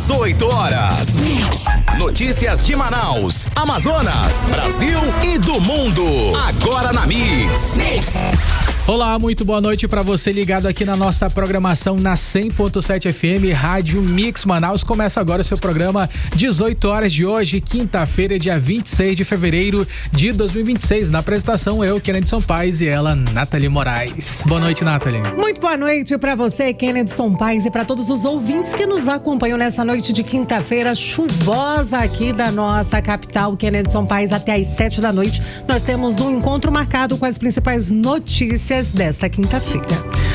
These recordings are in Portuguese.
18 horas. Notícias de Manaus, Amazonas, Brasil e do mundo. Agora na Mix. Olá, muito boa noite para você ligado aqui na nossa programação na 100.7 FM, Rádio Mix Manaus. Começa agora o seu programa 18 horas de hoje, quinta-feira, dia 26 de fevereiro de 2026. Na apresentação, eu, Kennedy Paz, e ela, Nathalie Moraes. Boa noite, Nathalie. Muito boa noite para você, Kennedy Paz, e para todos os ouvintes que nos acompanham nessa noite de quinta-feira chuvosa aqui da nossa capital, Kennedy Paz, até às 7 da noite. Nós temos um encontro marcado com as principais notícias desta quinta-feira.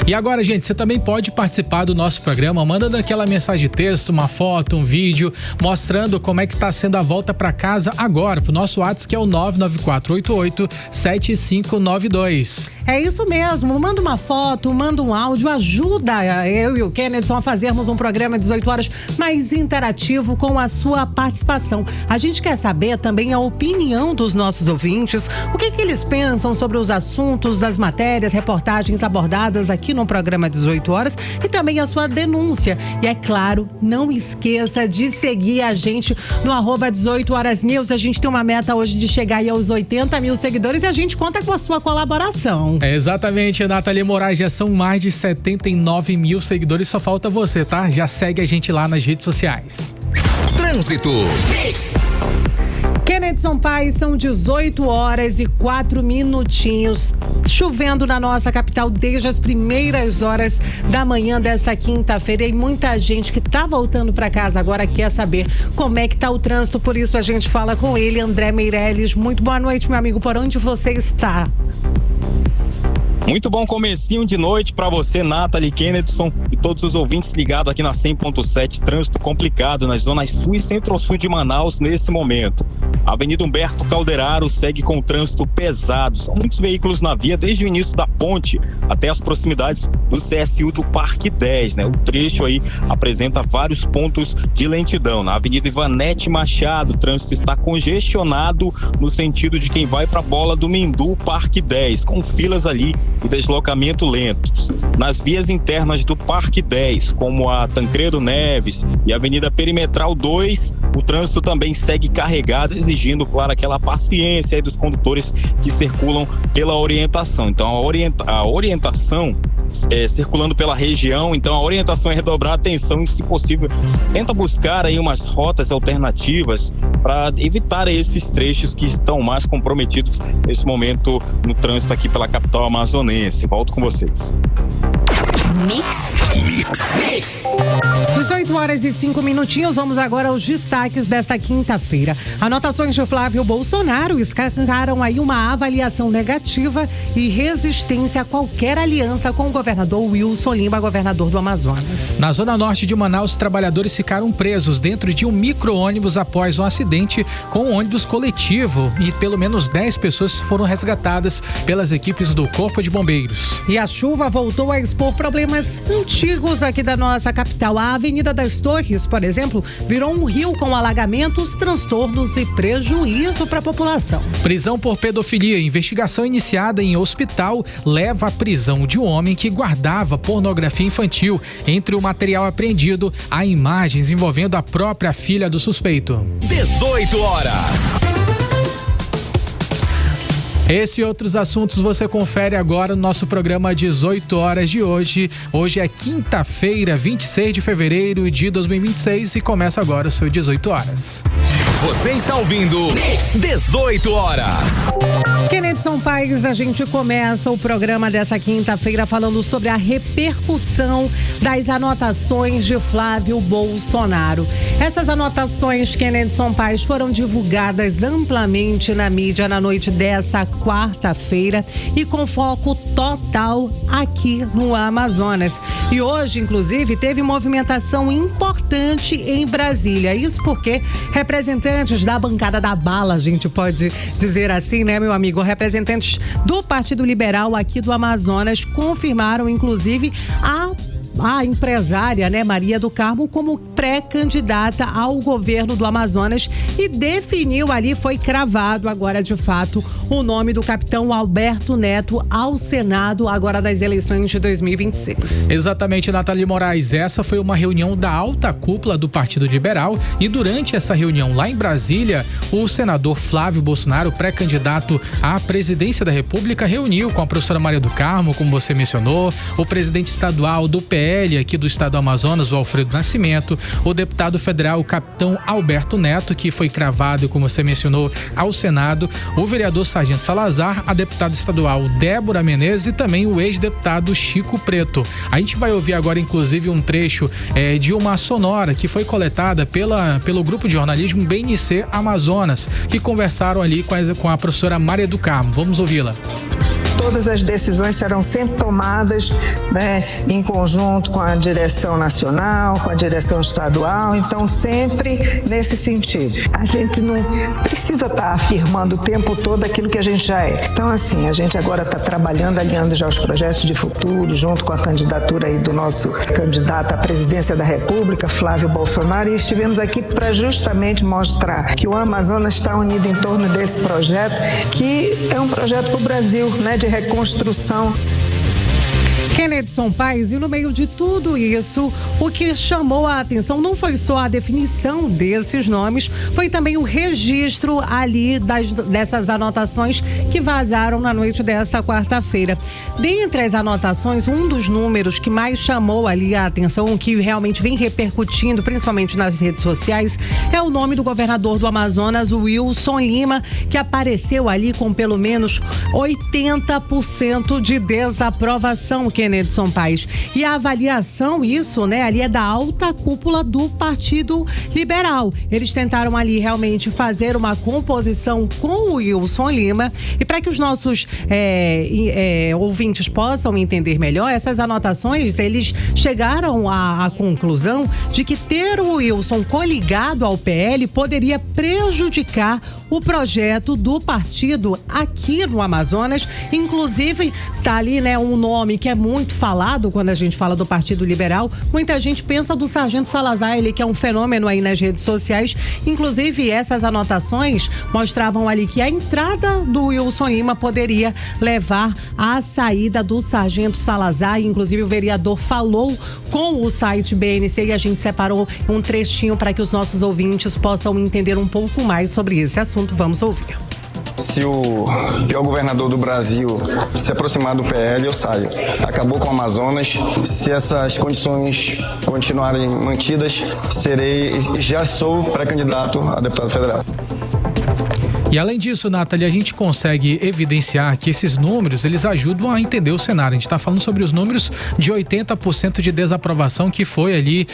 E agora, gente, você também pode participar do nosso programa mandando aquela mensagem de texto, uma foto, um vídeo, mostrando como é que está sendo a volta para casa agora, pro nosso WhatsApp, que é o 994887592. É isso mesmo, manda uma foto, manda um áudio, ajuda eu e o Kennedy a fazermos um programa 18 horas mais interativo com a sua participação. A gente quer saber também a opinião dos nossos ouvintes, o que eles pensam sobre os assuntos das matérias, reportagens abordadas aqui no programa 18 horas e também a sua denúncia. E é claro, não esqueça de seguir a gente no @18horasnews. A gente tem uma meta hoje de chegar aí aos 80 mil seguidores e a gente conta com a sua colaboração. É exatamente, Nathalie Moraes, já são mais de 79 mil seguidores, só falta você, tá? Já segue a gente lá nas redes sociais. Trânsito. Kennedy Paz, são 18 horas e 4 minutinhos. Chovendo na nossa capital desde as primeiras horas da manhã dessa quinta-feira. E muita gente que tá voltando para casa agora quer saber como é que tá o trânsito. Por isso a gente fala com ele, André Meirelles. Muito boa noite, meu amigo. Por onde você está? Muito bom comecinho de noite para você, Nathalie, Kennedson e todos os ouvintes ligados aqui na 100.7. Trânsito complicado nas zonas sul e centro-sul de Manaus nesse momento. A Avenida Humberto Calderaro segue com trânsito pesado. São muitos veículos na via desde o início da ponte até as proximidades do CSU do Parque 10, né? O trecho aí apresenta vários pontos de lentidão. Na Avenida Ivanete Machado, o trânsito está congestionado no sentido de quem vai para a Bola do Mendu, Parque 10, com filas ali e deslocamento lentos. Nas vias internas do Parque 10, como a Tancredo Neves e a Avenida Perimetral 2, o trânsito também segue carregado, exigindo, claro, aquela paciência aí dos condutores que circulam pela orientação. Então, a orientação circulando pela região, então a orientação é redobrar a atenção e, se possível, tenta buscar aí umas rotas alternativas para evitar esses trechos que estão mais comprometidos nesse momento no trânsito aqui pela capital amazonense. Volto com vocês. Mix. 18 horas e 5 minutinhos, vamos agora aos destaques desta quinta-feira. Anotações de Flávio Bolsonaro escancaram aí uma avaliação negativa e resistência a qualquer aliança com o governador Wilson Lima, governador do Amazonas. Na zona norte de Manaus, trabalhadores ficaram presos dentro de um micro-ônibus após um acidente com um ônibus coletivo e pelo menos 10 pessoas foram resgatadas pelas equipes do Corpo de Bombeiros. E a chuva voltou a expor problemas antigos aqui da nossa capital. A Avenida das Torres, por exemplo, virou um rio com alagamentos, transtornos e prejuízo para a população. Prisão por pedofilia. Investigação iniciada em hospital leva à prisão de um homem que guardava pornografia infantil. Entre o material apreendido, há imagens envolvendo a própria filha do suspeito. 18 horas. Esse e outros assuntos você confere agora no nosso programa 18 horas de hoje. Hoje é quinta-feira, 26 de fevereiro de 2026 e começa agora o seu 18 horas. Você está ouvindo 18 horas. Kennedy Paz, a gente começa o programa dessa quinta-feira falando sobre a repercussão das anotações de Flávio Bolsonaro. Essas anotações, Kennedy Paz, foram divulgadas amplamente na mídia na noite dessa quarta-feira e com foco total aqui no Amazonas. E hoje, inclusive, teve movimentação importante em Brasília. Isso porque representantes da bancada da bala, a gente pode dizer assim, né, meu amigo? Representantes do Partido Liberal aqui do Amazonas confirmaram, inclusive, a empresária, né, Maria do Carmo, como pré-candidata ao governo do Amazonas e definiu ali, foi cravado agora de fato o nome do capitão Alberto Neto ao Senado agora das eleições de 2026. Exatamente, Nathalie Moraes. Essa foi uma reunião da alta cúpula do Partido Liberal e durante essa reunião lá em Brasília, o senador Flávio Bolsonaro, pré-candidato à presidência da República, reuniu com a professora Maria do Carmo, como você mencionou, o presidente estadual do PL aqui do estado do Amazonas, o Alfredo Nascimento, o deputado federal, o capitão Alberto Neto, que foi cravado, como você mencionou, ao Senado, o vereador Sargento Salazar, a deputada estadual Débora Menezes e também o ex-deputado Chico Preto. A gente vai ouvir agora, inclusive, um trecho de uma sonora que foi coletada pelo grupo de jornalismo BNC Amazonas, que conversaram ali com a professora Maria do Carmo. Vamos ouvi-la. Todas as decisões serão sempre tomadas, né, em conjunto com a direção nacional, com a direção estadual, então sempre nesse sentido. A gente não precisa estar afirmando o tempo todo aquilo que a gente já é. Então, assim, a gente agora está trabalhando, alinhando já os projetos de futuro, junto com a candidatura aí do nosso candidato à presidência da República, Flávio Bolsonaro, e estivemos aqui para justamente mostrar que o Amazonas está unido em torno desse projeto, que é um projeto para o Brasil, né, de reconstrução. Kenedson Paes, e no meio de tudo isso, o que chamou a atenção não foi só a definição desses nomes, foi também o registro ali dessas anotações que vazaram na noite desta quarta-feira. Dentre as anotações, um dos números que mais chamou ali a atenção, que realmente vem repercutindo, principalmente nas redes sociais, é o nome do governador do Amazonas, Wilson Lima, que apareceu ali com pelo menos 80% de desaprovação, Kenedson Paes. E a avaliação, isso, né, ali é da alta cúpula do Partido Liberal. Eles tentaram ali realmente fazer uma composição com o Wilson Lima. E para que os nossos ouvintes possam entender melhor, essas anotações, eles chegaram à conclusão de que ter o Wilson coligado ao PL poderia prejudicar o projeto do partido aqui no Amazonas. Inclusive, tá ali, né, um nome que é muito falado quando a gente fala do Partido Liberal. Muita gente pensa do Sargento Salazar, ele que é um fenômeno aí nas redes sociais. Inclusive, essas anotações mostravam ali que a entrada do Wilson Lima poderia levar à saída do Sargento Salazar. Inclusive, o vereador falou com o site BNC e a gente separou um trechinho para que os nossos ouvintes possam entender um pouco mais sobre esse assunto. Vamos ouvir. Se o pior governador do Brasil se aproximar do PL, eu saio. Acabou com o Amazonas. Se essas condições continuarem mantidas, já sou pré-candidato a deputado federal. E além disso, Nathalie, a gente consegue evidenciar que esses números, eles ajudam a entender o cenário. A gente está falando sobre os números de 80% de desaprovação que foi ali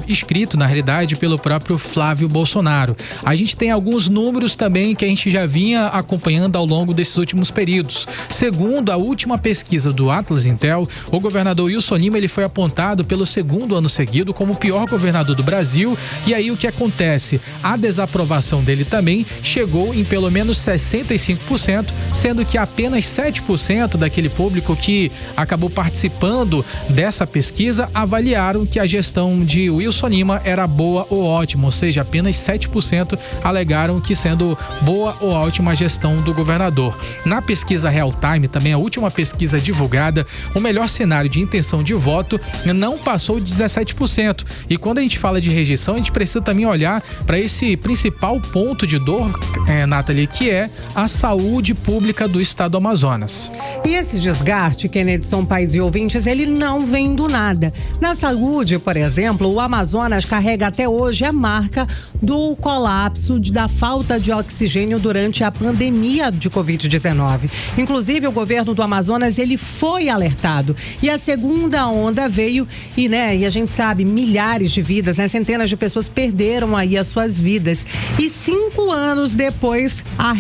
escrito na realidade, pelo próprio Flávio Bolsonaro. A gente tem alguns números também que a gente já vinha acompanhando ao longo desses últimos períodos. Segundo a última pesquisa do Atlas Intel, o governador Wilson Lima, ele foi apontado pelo segundo ano seguido como o pior governador do Brasil. E aí o que acontece? A desaprovação dele também chegou em pelo menos 65%, sendo que apenas 7% daquele público que acabou participando dessa pesquisa avaliaram que a gestão de Wilson Lima era boa ou ótima, ou seja, apenas 7% alegaram que sendo boa ou ótima a gestão do governador. Na pesquisa Real Time, também a última pesquisa divulgada, o melhor cenário de intenção de voto não passou de 17%. E quando a gente fala de rejeição, a gente precisa também olhar para esse principal ponto de dor, Nathalie, que é a saúde pública do estado do Amazonas. E esse desgaste, Kenedson Paes e ouvintes, ele não vem do nada. Na saúde, por exemplo, o Amazonas carrega até hoje a marca do colapso da falta de oxigênio durante a pandemia de Covid-19. Inclusive, o governo do Amazonas, ele foi alertado. E a segunda onda veio e a gente sabe, milhares de vidas, centenas de pessoas perderam aí as suas vidas. E 5 anos depois, a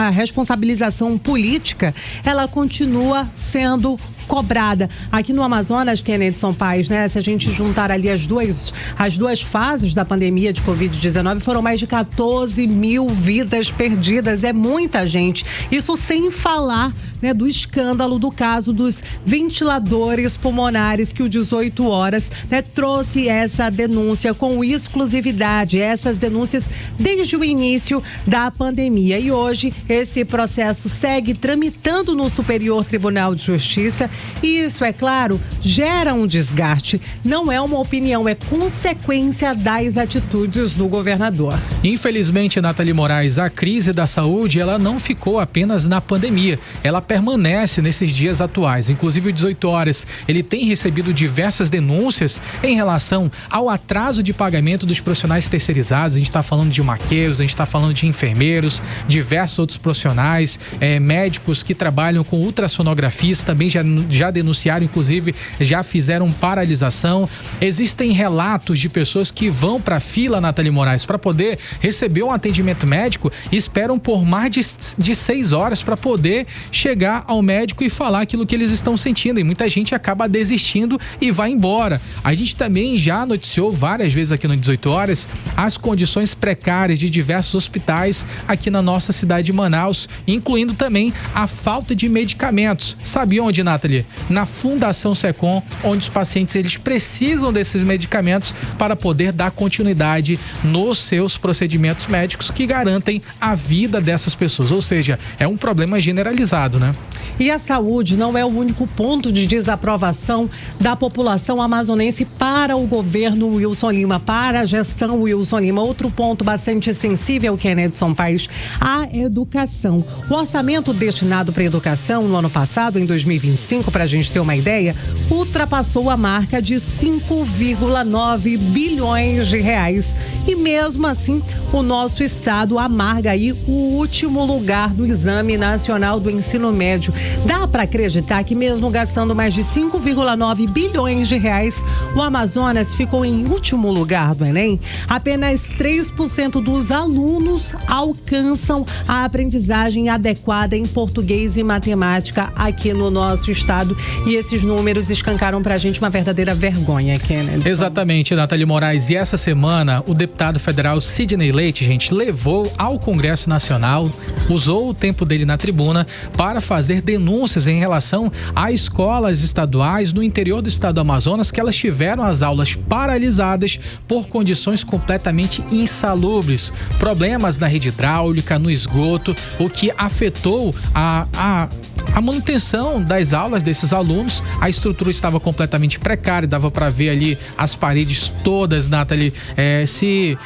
responsabilização política, ela continua sendo cobrada. Aqui no Amazonas, Kennedson Paes, né? Se a gente juntar ali as duas fases da pandemia de Covid-19, foram mais de 14 mil vidas perdidas. É muita gente. Isso sem falar, né, do escândalo do caso dos ventiladores pulmonares, que o 18 Horas, né, trouxe essa denúncia com exclusividade. Essas denúncias desde o início da pandemia. E hoje esse processo segue tramitando no Superior Tribunal de Justiça. E isso, é claro, gera um desgaste. Não é uma opinião, é consequência das atitudes do governador. Infelizmente, Nathalie Moraes, a crise da saúde, ela não ficou apenas na pandemia. Ela permanece nesses dias atuais. Inclusive, o 18 Horas, ele tem recebido diversas denúncias em relação ao atraso de pagamento dos profissionais terceirizados. A gente está falando de maqueiros, a gente está falando de enfermeiros, diversos outros profissionais, médicos que trabalham com ultrassonografias, também já denunciaram, inclusive já fizeram paralisação. Existem relatos de pessoas que vão para a fila, Nathalie Moraes, para poder receber um atendimento médico e esperam por mais de 6 horas para poder chegar ao médico e falar aquilo que eles estão sentindo, e muita gente acaba desistindo e vai embora. A gente também já noticiou várias vezes aqui no 18 Horas as condições precárias de diversos hospitais aqui na nossa cidade de Manaus, incluindo também a falta de medicamentos. Sabe onde, Nathalie? Na Fundação Secom, onde os pacientes eles precisam desses medicamentos para poder dar continuidade nos seus procedimentos médicos que garantem a vida dessas pessoas. Ou seja, é um problema generalizado, né? E a saúde não é o único ponto de desaprovação da população amazonense para o governo Wilson Lima, para a gestão Wilson Lima. Outro ponto bastante sensível, Kennedson Paes, a educação. O orçamento destinado para a educação no ano passado, em 2025, para a gente ter uma ideia, ultrapassou a marca de 5,9 bilhões de reais. E mesmo assim, o nosso estado amarga aí o último lugar do Exame Nacional do Ensino Médio. Dá para acreditar que mesmo gastando mais de 5,9 bilhões de reais, o Amazonas ficou em último lugar do Enem? Apenas 3% dos alunos alcançam a aprendizagem adequada em português e matemática aqui no nosso estado. E esses números escancaram pra gente uma verdadeira vergonha, Kennedy. Exatamente, Nathalie Moraes. E essa semana, o deputado federal Sidney Leite, gente, levou ao Congresso Nacional, usou o tempo dele na tribuna para fazer denúncias em relação a escolas estaduais no interior do estado do Amazonas, que elas tiveram as aulas paralisadas por condições completamente insalubres, problemas na rede hidráulica, no esgoto, o que afetou a manutenção das aulas desses alunos. A estrutura estava completamente precária, dava para ver ali as paredes todas, Nathalie, se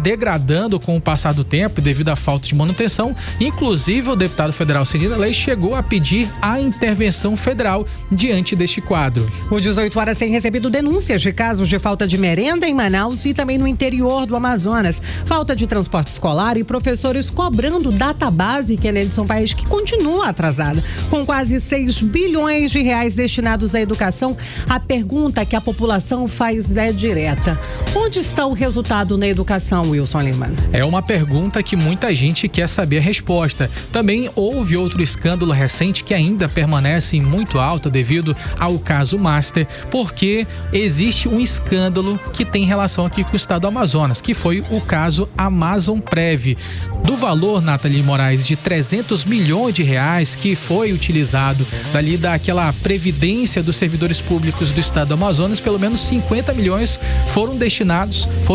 degradando com o passar do tempo devido à falta de manutenção. Inclusive, o deputado federal Sidney Leite chegou a pedir a intervenção federal diante deste quadro. O 18 Horas tem recebido denúncias de casos de falta de merenda em Manaus e também no interior do Amazonas. Falta de transporte escolar e professores cobrando database, Kennedson Paes, que continua atrasada. Com quase 6 bilhões de reais destinados à educação, a pergunta que a população faz é direta: onde está o resultado na educação, Wilson Lima? É uma pergunta que muita gente quer saber a resposta. Também houve outro escândalo recente que ainda permanece muito alta devido ao caso Master, porque existe um escândalo que tem relação aqui com o estado do Amazonas, que foi o caso Amazonprev. Do valor, Nathalie Moraes, de 300 milhões de reais que foi utilizado dali daquela previdência dos servidores públicos do estado do Amazonas, pelo menos 50 milhões foram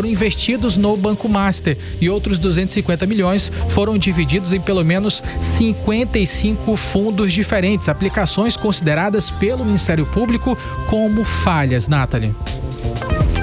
investidos no Banco Master e outros 250 milhões foram divididos em pelo menos 55 fundos diferentes, aplicações consideradas pelo Ministério Público como falhas, Nathalie.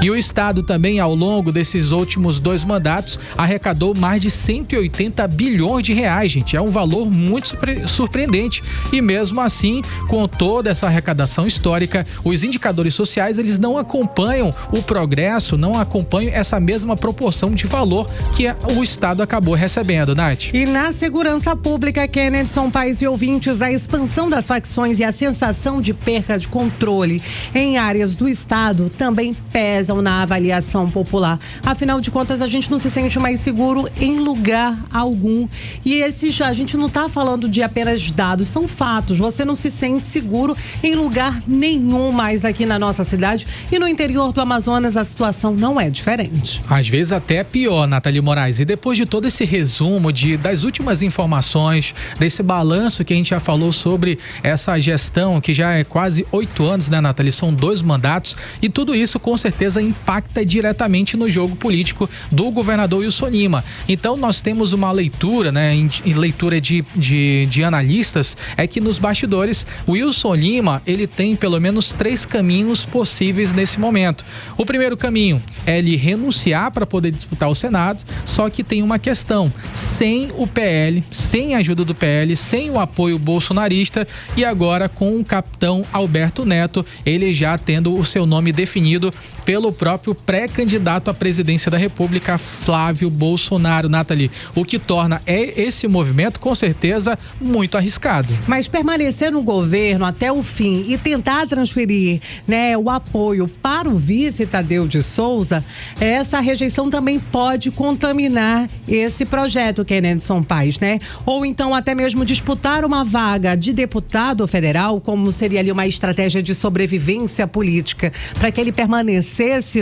E o estado também, ao longo desses últimos 2 mandatos, arrecadou mais de 180 bilhões de reais, gente. É um valor muito surpreendente. E mesmo assim, com toda essa arrecadação histórica, os indicadores sociais, eles não acompanham o progresso, não acompanham essa mesma proporção de valor que o estado acabou recebendo, Nath. E na segurança pública, Kennedson Paes e ouvintes, a expansão das facções e a sensação de perca de controle em áreas do estado também pesam então na avaliação popular. Afinal de contas, a gente não se sente mais seguro em lugar algum. E a gente não está falando de apenas dados, são fatos. Você não se sente seguro em lugar nenhum mais aqui na nossa cidade. E no interior do Amazonas a situação não é diferente. Às vezes até é pior, Nathalie Moraes. E depois de todo esse resumo das últimas informações, desse balanço que a gente já falou sobre essa gestão, que já é quase 8 anos, né, Nathalie? São 2 mandatos e tudo isso com certeza impacta diretamente no jogo político do governador Wilson Lima. Então nós temos uma leitura, né, em leitura de analistas, é que nos bastidores o Wilson Lima, ele tem pelo menos 3 caminhos possíveis nesse momento. O primeiro caminho é ele renunciar para poder disputar o Senado, só que tem uma questão: sem o PL, sem a ajuda do PL, sem o apoio bolsonarista, e agora com o capitão Alberto Neto, ele já tendo o seu nome definido pelo próprio pré-candidato à presidência da República, Flávio Bolsonaro, Nathalie, o que torna esse movimento com certeza muito arriscado. Mas permanecer no governo até o fim e tentar transferir, né, o apoio para o vice Tadeu de Souza, essa rejeição também pode contaminar esse projeto, Kennedson Paes, né? Ou então até mesmo disputar uma vaga de deputado federal, como seria ali uma estratégia de sobrevivência política, para que ele permanecesse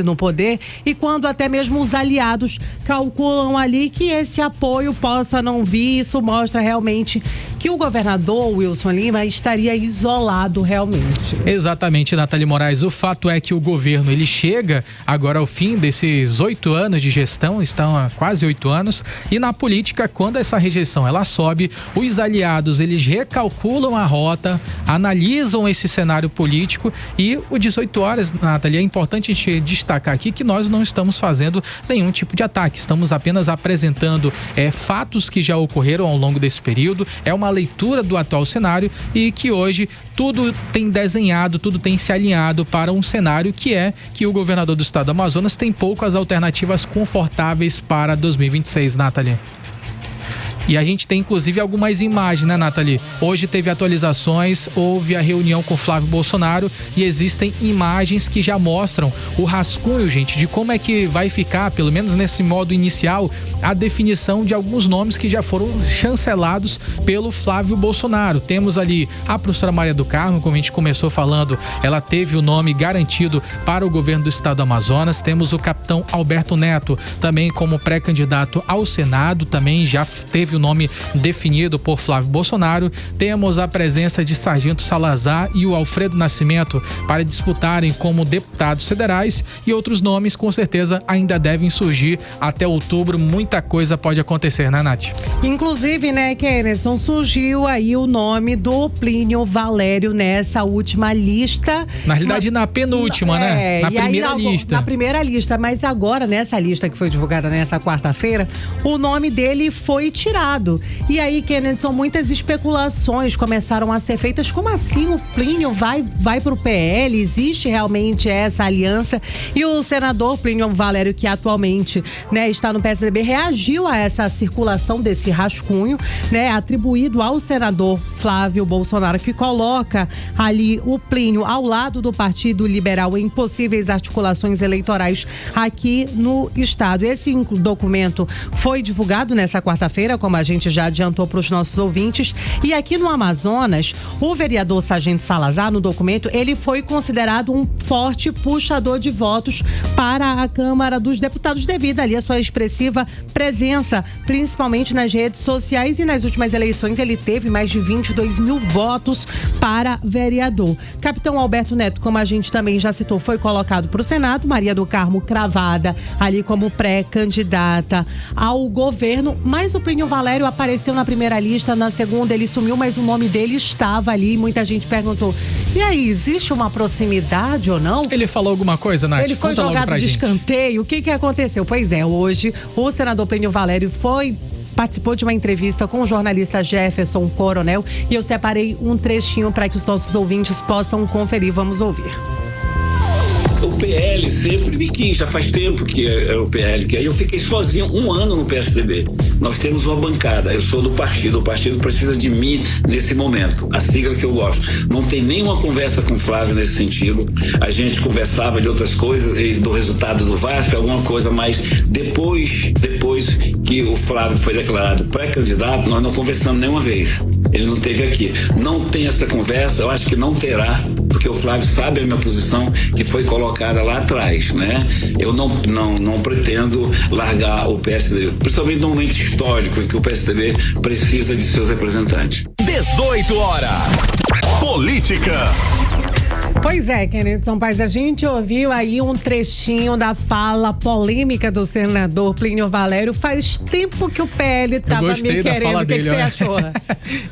no poder, e quando até mesmo os aliados calculam ali que esse apoio possa não vir, isso mostra realmente que o governador Wilson Lima estaria isolado realmente. Exatamente, Nathalie Moraes. O fato é que o governo, ele chega agora ao fim desses 8 anos de gestão, estão há quase 8 anos, e na política, quando essa rejeição ela sobe, os aliados, eles recalculam a rota, analisam esse cenário político, e o 18 horas, Nathalie, é importante a gente destacar aqui que nós não estamos fazendo nenhum tipo de ataque, estamos apenas apresentando fatos que já ocorreram ao longo desse período, é uma leitura do atual cenário, e que hoje tudo tem desenhado, tudo tem se alinhado para um cenário que o governador do estado do Amazonas tem poucas alternativas confortáveis para 2026, Nathalie. E a gente tem inclusive algumas imagens, né, Nathalie? Hoje teve atualizações, houve a reunião com Flávio Bolsonaro e existem imagens que já mostram o rascunho, gente, de como é que vai ficar, pelo menos nesse modo inicial, a definição de alguns nomes que já foram chancelados pelo Flávio Bolsonaro. Temos ali a professora Maria do Carmo, como a gente começou falando, ela teve o nome garantido para o governo do estado do Amazonas. Temos o capitão Alberto Neto, também como pré-candidato ao Senado, também já teve o nome definido por Flávio Bolsonaro. Temos a presença de Sargento Salazar e o Alfredo Nascimento para disputarem como deputados federais, e outros nomes com certeza ainda devem surgir até outubro. Muita coisa pode acontecer, né, Nath? Inclusive, né, Kennedson, surgiu aí o nome do Plínio Valério nessa última lista. Na realidade, na penúltima, né? Na primeira lista. Na primeira lista, mas agora nessa lista que foi divulgada nessa quarta-feira, o nome dele foi tirado. E aí, Kennedson, muitas especulações começaram a ser feitas. Como assim o Plínio vai pro PL? Existe realmente essa aliança? E o senador Plínio Valério, que atualmente, né, está no PSDB, reagiu a essa circulação desse rascunho, né, atribuído ao senador Flávio Bolsonaro, que coloca ali o Plínio ao lado do Partido Liberal em possíveis articulações eleitorais aqui no estado. Esse documento foi divulgado nessa quarta-feira, como a gente já adiantou para os nossos ouvintes. E aqui no Amazonas, o vereador Sargento Salazar, no documento, ele foi considerado um forte puxador de votos para a Câmara dos Deputados, devido ali à sua expressiva presença, principalmente nas redes sociais, e nas últimas eleições ele teve mais de 22 mil votos para vereador. Capitão Alberto Neto, como a gente também já citou, foi colocado para o Senado. Maria do Carmo cravada ali como pré-candidata ao governo, mas o Plínio Valério apareceu na primeira lista, na segunda ele sumiu, mas o nome dele estava ali. Muita gente perguntou: e aí, existe uma proximidade ou não? Ele falou alguma coisa, Nath? Ele foi jogado de escanteio. O que aconteceu? Pois é, hoje o senador Plínio Valério participou de uma entrevista com o jornalista Jefferson Coronel, e eu separei um trechinho para que os nossos ouvintes possam conferir. Vamos ouvir. O PL sempre me quis, já faz tempo que é o PL, que aí eu fiquei sozinho 1 ano no PSDB. Nós temos uma bancada, eu sou do partido, o partido precisa de mim nesse momento, a sigla que eu gosto. Não tem nenhuma conversa com o Flávio nesse sentido, a gente conversava de outras coisas, do resultado do Vasco, alguma coisa, mas depois que o Flávio foi declarado pré-candidato, nós não conversamos nenhuma vez. Ele não esteve aqui. Não tem essa conversa, eu acho que não terá, porque o Flávio sabe a minha posição que foi colocada lá atrás, né? Eu não pretendo largar o PSDB, principalmente no momento histórico em que o PSDB precisa de seus representantes. 18 horas. Política. Pois é, Kennedy Paes, a gente ouviu aí um trechinho da fala polêmica do senador Plínio Valério. Faz tempo que o PL tava me querendo. O que você achou?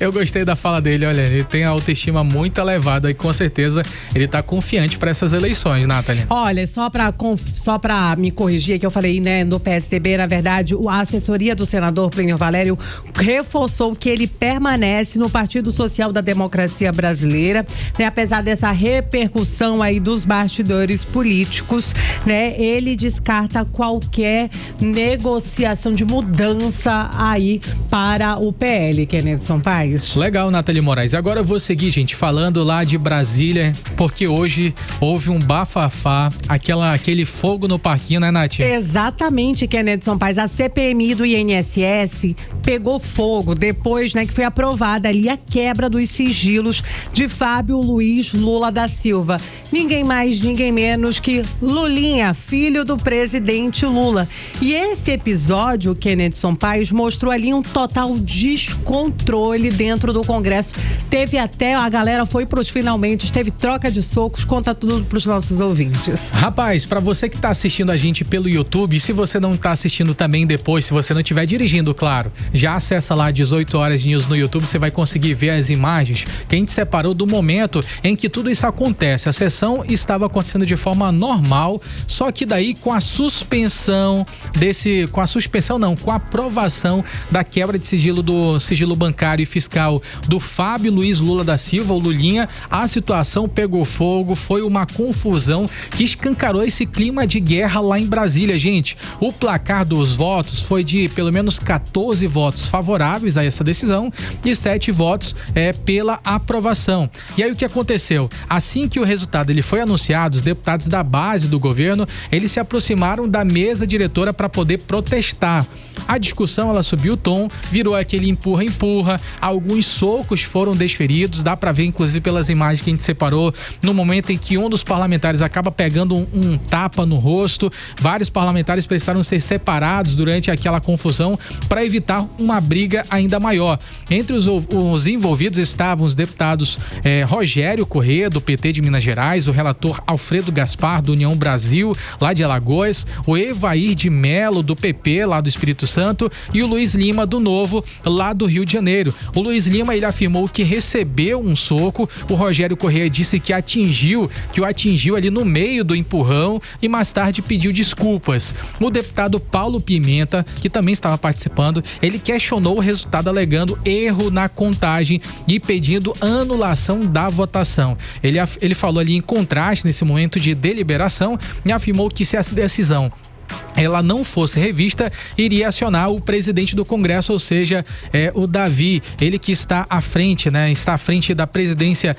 Eu gostei da fala dele, olha, ele tem a autoestima muito elevada e com certeza ele tá confiante para essas eleições, Nathalie. Olha, só pra me corrigir que eu falei, né, no PSDB, na verdade, a assessoria do senador Plínio Valério reforçou que ele permanece no Partido Social da Democracia Brasileira, né, apesar dessa repercussão aí dos bastidores políticos, né? Ele descarta qualquer negociação de mudança aí para o PL, Kennedy Paes. Legal, Nathalie Moraes. Agora eu vou seguir, gente, falando lá de Brasília, porque hoje houve um bafafá, aquele fogo no parquinho, né, Nath? Exatamente, Kennedy Paes. A CPMI do INSS pegou fogo depois, né, que foi aprovada ali a quebra dos sigilos de Fábio Luiz Lula da Silva. Ninguém mais, ninguém menos que Lulinha, filho do presidente Lula. E esse episódio, Kennedy Paes, mostrou ali um total descontrole dentro do Congresso. Teve até, a galera foi pros finalmente, teve troca de socos, conta tudo pros nossos ouvintes. Rapaz, pra você que tá assistindo a gente pelo YouTube, e se você não tá assistindo também depois, se você não estiver dirigindo, claro, já acessa lá 18 horas de news no YouTube, você vai conseguir ver as imagens que a gente separou do momento em que tudo isso acontece. A sessão estava acontecendo de forma normal, só que daí com a aprovação da quebra de sigilo bancário e fiscal do Fábio Luiz Lula da Silva, o Lulinha, a situação pegou fogo, foi uma confusão que escancarou esse clima de guerra lá em Brasília, gente. O placar dos votos foi de pelo menos 14 votos favoráveis a essa decisão e 7 votos pela aprovação. E aí o que aconteceu? Assim que o resultado ele foi anunciado, os deputados da base do governo, eles se aproximaram da mesa diretora para poder protestar. A discussão, ela subiu o tom, virou aquele empurra-empurra, alguns socos foram desferidos, dá para ver inclusive pelas imagens que a gente separou, no momento em que um dos parlamentares acaba pegando um tapa no rosto. Vários parlamentares precisaram ser separados durante aquela confusão para evitar uma briga ainda maior. Entre os envolvidos estavam os deputados Rogério Corrêa, do PT de Minas Gerais, o relator Alfredo Gaspar, do União Brasil, lá de Alagoas, o Evair de Melo, do PP, lá do Espírito Santo, e o Luiz Lima, do Novo, lá do Rio de Janeiro. O Luiz Lima, ele afirmou que recebeu um soco, o Rogério Corrêa disse que o atingiu ali no meio do empurrão e mais tarde pediu desculpas. O deputado Paulo Pimenta, que também estava participando, ele questionou o resultado alegando erro na contagem e pedindo anulação da votação. Ele falou ali em contraste nesse momento de deliberação e afirmou que se essa decisão ela não fosse revista, iria acionar o presidente do Congresso, ou seja, o Davi, ele que está à frente, né? Está à frente da presidência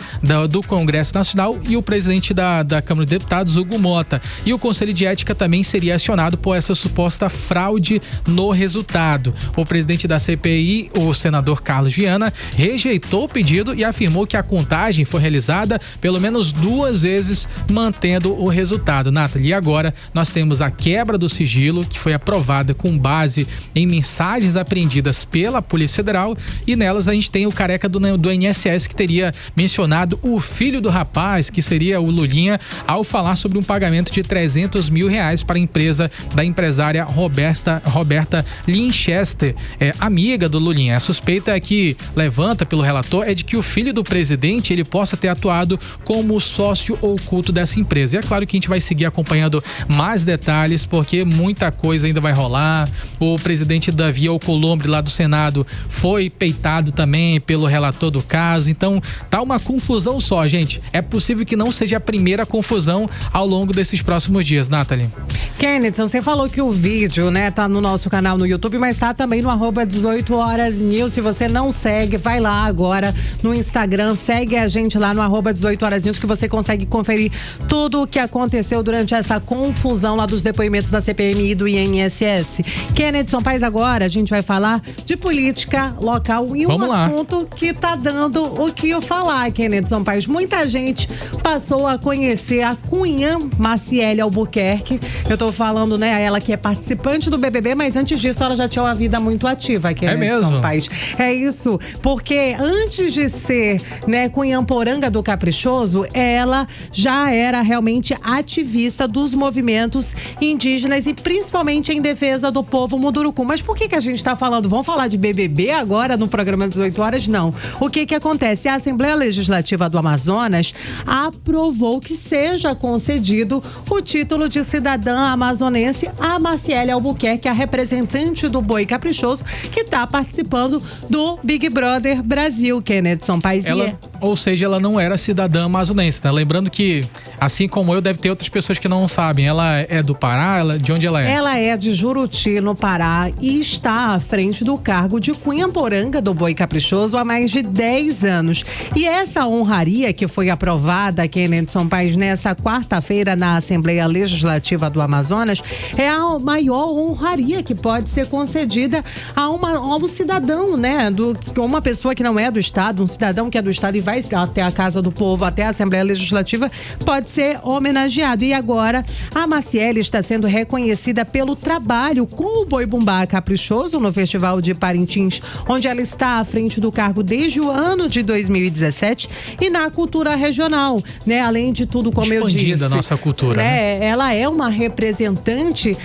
do Congresso Nacional e o presidente da Câmara de Deputados, Hugo Mota. E o Conselho de Ética também seria acionado por essa suposta fraude no resultado. O presidente da CPI, o senador Carlos Viana, rejeitou o pedido e afirmou que a contagem foi realizada pelo menos 2 vezes, mantendo o resultado. Nathalie, e agora nós temos a quebra do sigilo, que foi aprovada com base em mensagens apreendidas pela Polícia Federal, e nelas a gente tem o careca do INSS que teria mencionado o filho do rapaz, que seria o Lulinha, ao falar sobre um pagamento de R$300 mil para a empresa da empresária Roberta Linchester, amiga do Lulinha. A suspeita que levanta pelo relator é de que o filho do presidente ele possa ter atuado como sócio oculto dessa empresa. E é claro que a gente vai seguir acompanhando mais detalhes, porque muita coisa ainda vai rolar. O presidente Davi Alcolumbre lá do Senado foi peitado também pelo relator do caso. Então tá uma confusão só, gente. É possível que não seja a primeira confusão ao longo desses próximos dias, Nathalie. Kenneth, você falou que o vídeo, né, tá no nosso canal no YouTube, mas tá também no @18horasnews. Se você não segue, vai lá agora no Instagram, segue a gente lá no @18horasnews, que você consegue conferir tudo o que aconteceu durante essa confusão lá dos depoimentos da CPMI e do INSS. Kenneth Paes, agora a gente vai falar de política local e um assunto que tá dando o que eu falar, Kenneth Paes. Muita gente passou a conhecer a Cunhã Maciele Albuquerque. Eu tô falando, né, ela que é participante do BBB, mas antes disso ela já tinha uma vida muito ativa, Kenneth Paes. É isso, porque antes de ser, né, Cunhamporanga do Caprichoso, ela já era realmente ativista dos movimentos indígenas e principalmente em defesa do povo Munduruku. Mas por que a gente tá falando? Vamos falar de BBB agora no programa 18 horas? Não. O que acontece? A Assembleia Legislativa do Amazonas aprovou que seja concedido o título de cidadã amazonense a Maciele Albuquerque, a representante do Boi Caprichoso, que está participando do Big Brother Brasil, Kenneth Paes. Ou seja, ela não era cidadã amazonense, né? Lembrando que, assim como eu, deve ter outras pessoas que não sabem. Ela é do Pará? De onde ela é? Ela é de Juruti, no Pará, e está à frente do cargo de Cunhamporanga do Boi Caprichoso há mais de 10 anos. E essa honraria que foi aprovada, Kenneth Paes, nessa quarta-feira na Assembleia Legislativa do Amazonas, é a maior honraria que pode ser concedida a um cidadão, né? Uma pessoa que não é do Estado, um cidadão que é do Estado e vai até a Casa do Povo, até a Assembleia Legislativa, pode ser homenageado. E agora a Maciele está sendo reconhecida pelo trabalho com o Boi Bumbá Caprichoso no Festival de Parintins, onde ela está à frente do cargo desde o ano de 2017, e na cultura regional, né? Além de tudo, como eu disse, da nossa cultura, né? Ela é uma representante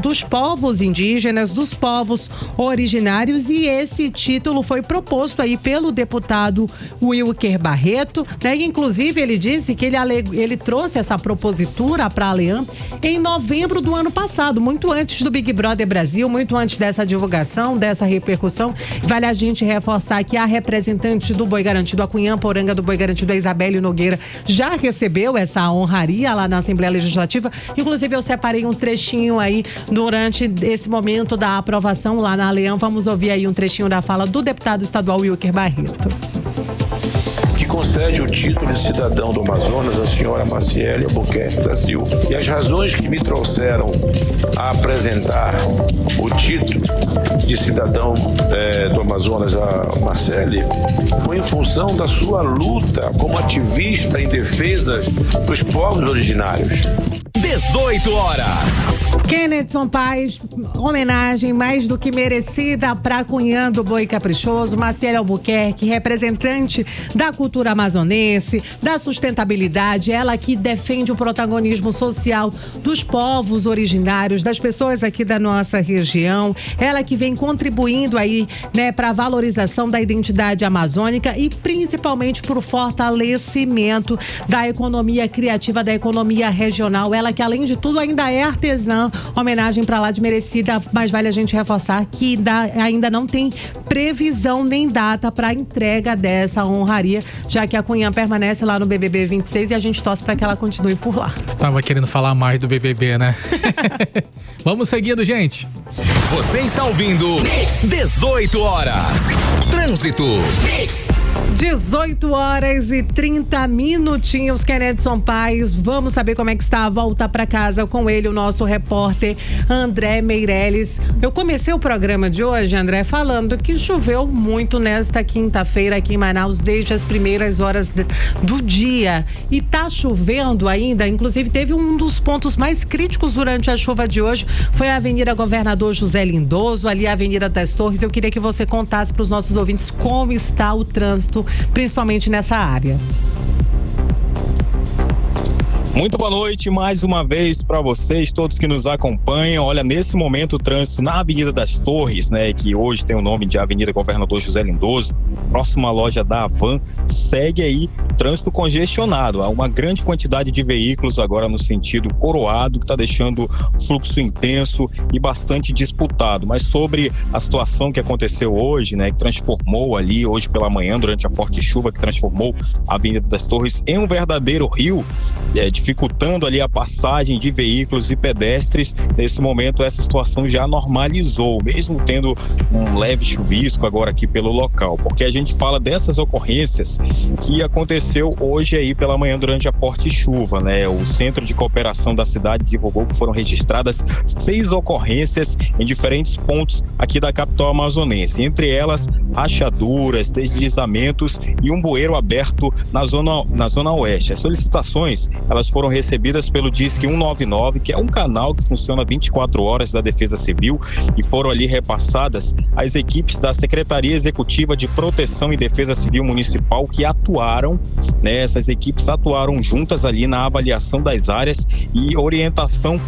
dos povos indígenas, dos povos originários, e esse título foi proposto aí pelo deputado Wilker Barreto, né? E, inclusive, ele disse que ele trouxe essa propositura para a Leão em novembro do ano passado, muito antes do Big Brother Brasil, muito antes dessa divulgação, dessa repercussão. Vale a gente reforçar que a representante do Boi Garantido, a Cunhamporanga do Boi Garantido, a Isabelle Nogueira, já recebeu essa honraria lá na Assembleia Legislativa. Inclusive, eu separei um trechinho aí durante esse momento da aprovação lá na Leão. Vamos ouvir aí um trechinho da fala do deputado estadual Wilker Barreto. Concede o título de cidadão do Amazonas à senhora Maciele Albuquerque da Silva. E as razões que me trouxeram a apresentar o título de cidadão do Amazonas a Maciele foi em função da sua luta como ativista em defesa dos povos originários. 18 horas. Kenneth Paes, homenagem mais do que merecida para Cunhã do Boi Caprichoso, Maciele Albuquerque, representante da cultura amazonense, da sustentabilidade, ela que defende o protagonismo social dos povos originários, das pessoas aqui da nossa região, ela que vem contribuindo aí, né, para a valorização da identidade amazônica e principalmente para o fortalecimento da economia criativa, da economia regional, ela que além de tudo ainda é artesã. Homenagem para lá de merecida, mas vale a gente reforçar que ainda não tem previsão nem data para entrega dessa honraria, já que a Cunhã permanece lá no BBB 26 e a gente torce para que ela continue por lá. Você estava querendo falar mais do BBB, né? Vamos seguindo, gente. Você está ouvindo 18 horas. Trânsito. 18 horas e 30 minutinhos, Kenneth Paes. Vamos saber como é que está a volta para casa com ele, o nosso repórter André Meirelles. Eu comecei o programa de hoje, André, falando que choveu muito nesta quinta-feira aqui em Manaus, desde as primeiras horas do dia. E tá chovendo ainda, inclusive teve um dos pontos mais críticos durante a chuva de hoje, foi a Avenida Governador José Lindoso, ali a Avenida das Torres. Eu queria que você contasse para os nossos ouvintes como está o trânsito, principalmente nessa área. Muito boa noite mais uma vez para vocês, todos que nos acompanham. Olha, nesse momento o trânsito na Avenida das Torres, né, que hoje tem o nome de Avenida Governador José Lindoso, próximo à loja da Avan, segue aí trânsito congestionado. Há uma grande quantidade de veículos agora no sentido Coroado, que está deixando fluxo intenso e bastante disputado. Mas sobre a situação que aconteceu hoje, né, que transformou ali hoje pela manhã, durante a forte chuva, que transformou a Avenida das Torres em um verdadeiro rio, dificultando ali a passagem de veículos e pedestres. Nesse momento essa situação já normalizou, mesmo tendo um leve chuvisco agora aqui pelo local, porque a gente fala dessas ocorrências que aconteceu hoje aí pela manhã durante a forte chuva, né? O Centro de Cooperação da cidade divulgou que foram registradas 6 ocorrências em diferentes pontos aqui da capital amazonense, entre elas rachaduras, deslizamentos e um bueiro aberto na zona oeste. As solicitações, elas foram recebidas pelo Disque 199, que é um canal que funciona 24 horas da Defesa Civil, e foram ali repassadas às equipes da Secretaria Executiva de Proteção e Defesa Civil Municipal que atuaram, né? Essas equipes atuaram juntas ali na avaliação das áreas e orientação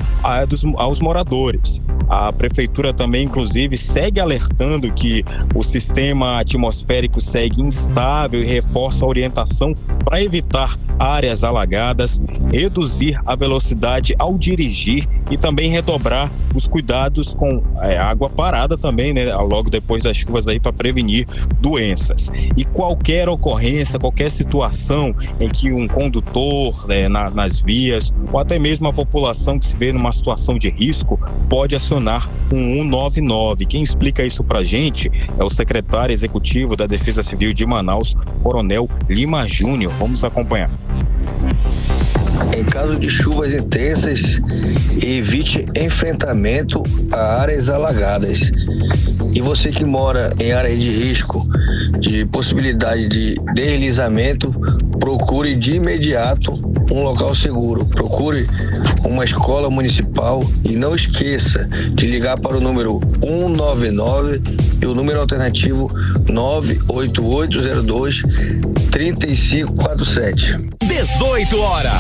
aos moradores. A prefeitura também, inclusive, segue alertando que o sistema atmosférico segue instável e reforça a orientação para evitar áreas alagadas, reduzir a velocidade ao dirigir e também redobrar os cuidados com água parada também, né, logo depois das chuvas aí, para prevenir doenças. E qualquer ocorrência, qualquer situação em que um condutor, né, nas vias, ou até mesmo a população que se vê numa situação de risco, pode acionar um 199. Quem explica isso pra gente é o secretário executivo da Defesa Civil de Manaus, Coronel Lima Júnior. Vamos acompanhar. Em caso de chuvas intensas, evite enfrentamento a áreas alagadas. E você que mora em áreas de risco, de possibilidade de deslizamento, procure de imediato um local seguro. Procure uma escola municipal e não esqueça de ligar para o número 199 e o número alternativo 98802-3547. 18 horas.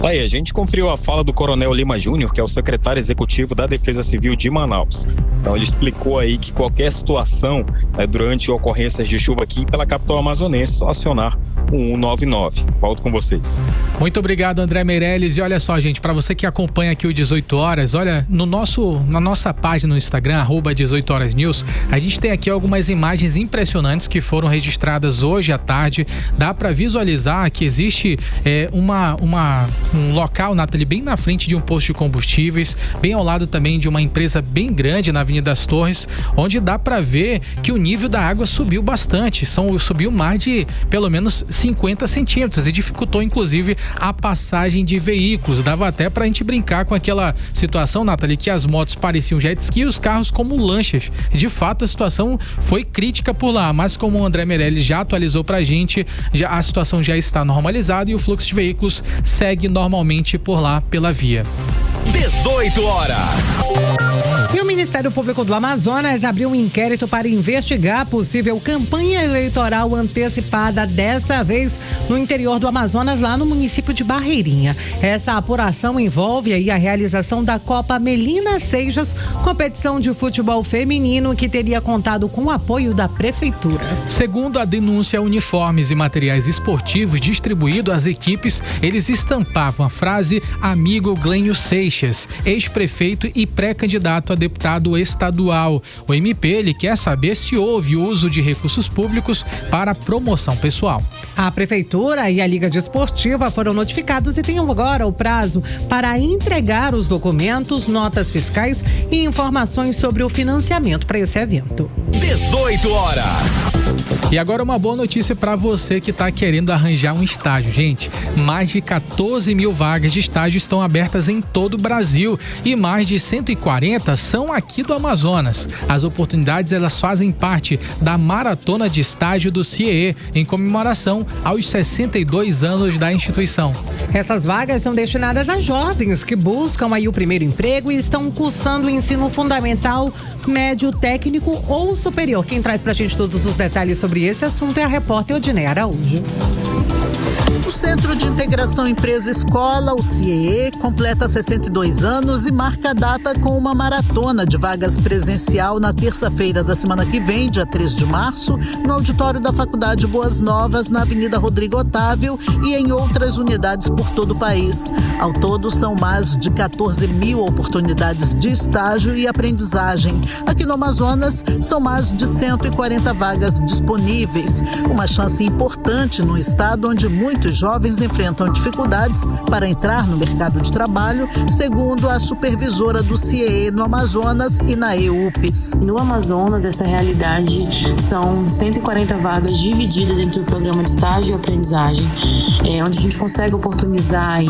Aí, a gente conferiu a fala do Coronel Lima Júnior, que é o secretário executivo da Defesa Civil de Manaus. Então ele explicou aí que qualquer situação, né, durante ocorrências de chuva aqui pela capital amazonense, só acionar o 199. Volto com vocês. Muito obrigado, André Meirelles. E olha só, gente, para você que acompanha aqui o 18 horas, olha, na nossa página no Instagram, @18horasnews, a gente tem aqui algumas imagens impressionantes que foram registradas hoje à tarde. Dá para visualizar que existe um local, Nathalie, bem na frente de um posto de combustíveis, bem ao lado também de uma empresa bem grande na Avenida das Torres, onde dá para ver que o nível da água subiu bastante, subiu mais de pelo menos 50 centímetros e dificultou inclusive a passagem de veículos. Dava até pra gente brincar com aquela situação, Nathalie, que as motos pareciam jet ski e os carros como lanchas. De fato, a situação foi crítica por lá, mas como o André Meirelles já atualizou pra gente, a situação já está normalizada e o fluxo de veículos segue normalmente por lá pela via. 18 horas. E o Ministério Público do Amazonas abriu um inquérito para investigar possível campanha eleitoral antecipada, dessa vez no interior do Amazonas, lá no município de Barreirinha. Essa apuração envolve aí a realização da Copa Melina Seixas, competição de futebol feminino que teria contado com o apoio da prefeitura. Segundo a denúncia, uniformes e materiais esportivos distribuídos às equipes, eles estampavam a frase "Amigo Glênio Seixas", ex-prefeito e pré-candidato a deputado estadual. O MP, ele quer saber se houve uso de recursos públicos para promoção pessoal. A prefeitura e a Liga Desportiva foram notificados e têm agora o prazo para entregar os documentos, notas fiscais e informações sobre o financiamento para esse evento. 18 horas. E agora uma boa notícia para você que está querendo arranjar um estágio, gente. Mais de 14 mil vagas de estágio estão abertas em todo o Brasil e mais de 140 são aqui do Amazonas. As oportunidades, elas fazem parte da maratona de estágio do CIE, em comemoração aos 62 anos da instituição. Essas vagas são destinadas a jovens que buscam aí o primeiro emprego e estão cursando o ensino fundamental, médio, técnico ou superior. Quem traz pra gente todos os detalhes sobre esse assunto é a repórter Odinei Araújo. Centro de Integração Empresa-Escola, o CIEE, completa 62 anos e marca a data com uma maratona de vagas presencial na terça-feira da semana que vem, dia 3 de março, no auditório da Faculdade Boas Novas, na Avenida Rodrigo Otávio e em outras unidades por todo o país. Ao todo, são mais de 14 mil oportunidades de estágio e aprendizagem. Aqui no Amazonas, são mais de 140 vagas disponíveis. Uma chance importante no estado onde muitos jovens enfrentam dificuldades para entrar no mercado de trabalho, segundo a supervisora do CIEE no Amazonas e na EUPES. No Amazonas, essa realidade são 140 vagas divididas entre o programa de estágio e aprendizagem, onde a gente consegue oportunizar aí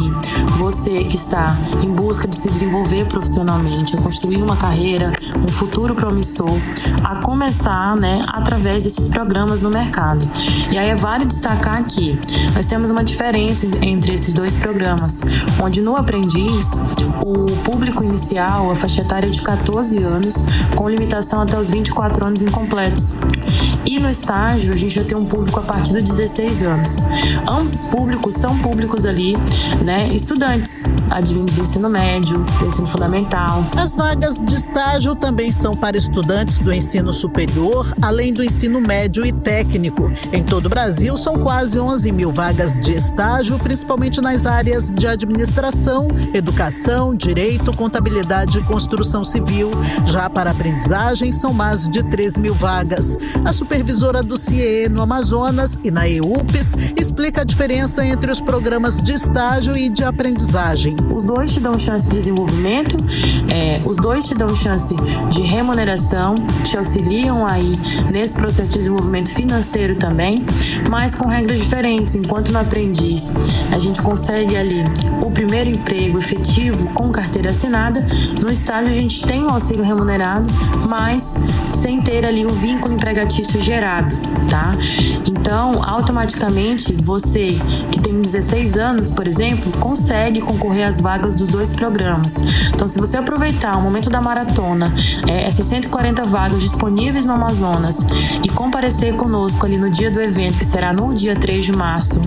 você que está em busca de se desenvolver profissionalmente, a construir uma carreira, um futuro promissor, a começar, através desses programas no mercado. E aí vale destacar que nós temos uma diferença entre esses dois programas, onde no aprendiz, o público inicial, a faixa etária é de 14 anos, com limitação até os 24 anos incompletos. E no estágio, a gente já tem um público a partir dos 16 anos. Ambos os públicos são públicos ali, estudantes, advindos do ensino médio, do ensino fundamental. As vagas de estágio também são para estudantes do ensino superior, além do ensino médio e técnico. Em todo o Brasil, são quase 11 mil vagas de estágio, principalmente nas áreas de administração, educação, direito, contabilidade e construção civil. Já para aprendizagem, são mais de 3 mil vagas. A supervisora do CIEE no Amazonas e na EUPES explica a diferença entre os programas de estágio e de aprendizagem. Os dois te dão chance de desenvolvimento, os dois te dão chance de remuneração, te auxiliam aí nesse processo de desenvolvimento financeiro também, mas com regras diferentes. Enquanto no aprendiz a gente consegue ali o primeiro emprego efetivo com carteira assinada, no estágio a gente tem um auxílio remunerado, mas sem ter ali o vínculo empregatício gerado, tá? Então, automaticamente, você que tem 16 anos, por exemplo, consegue concorrer às vagas dos dois programas. Então, se você aproveitar o momento da maratona, essas 140 vagas disponíveis no Amazonas e comparecer conosco ali no dia do evento, que será no dia 3 de março,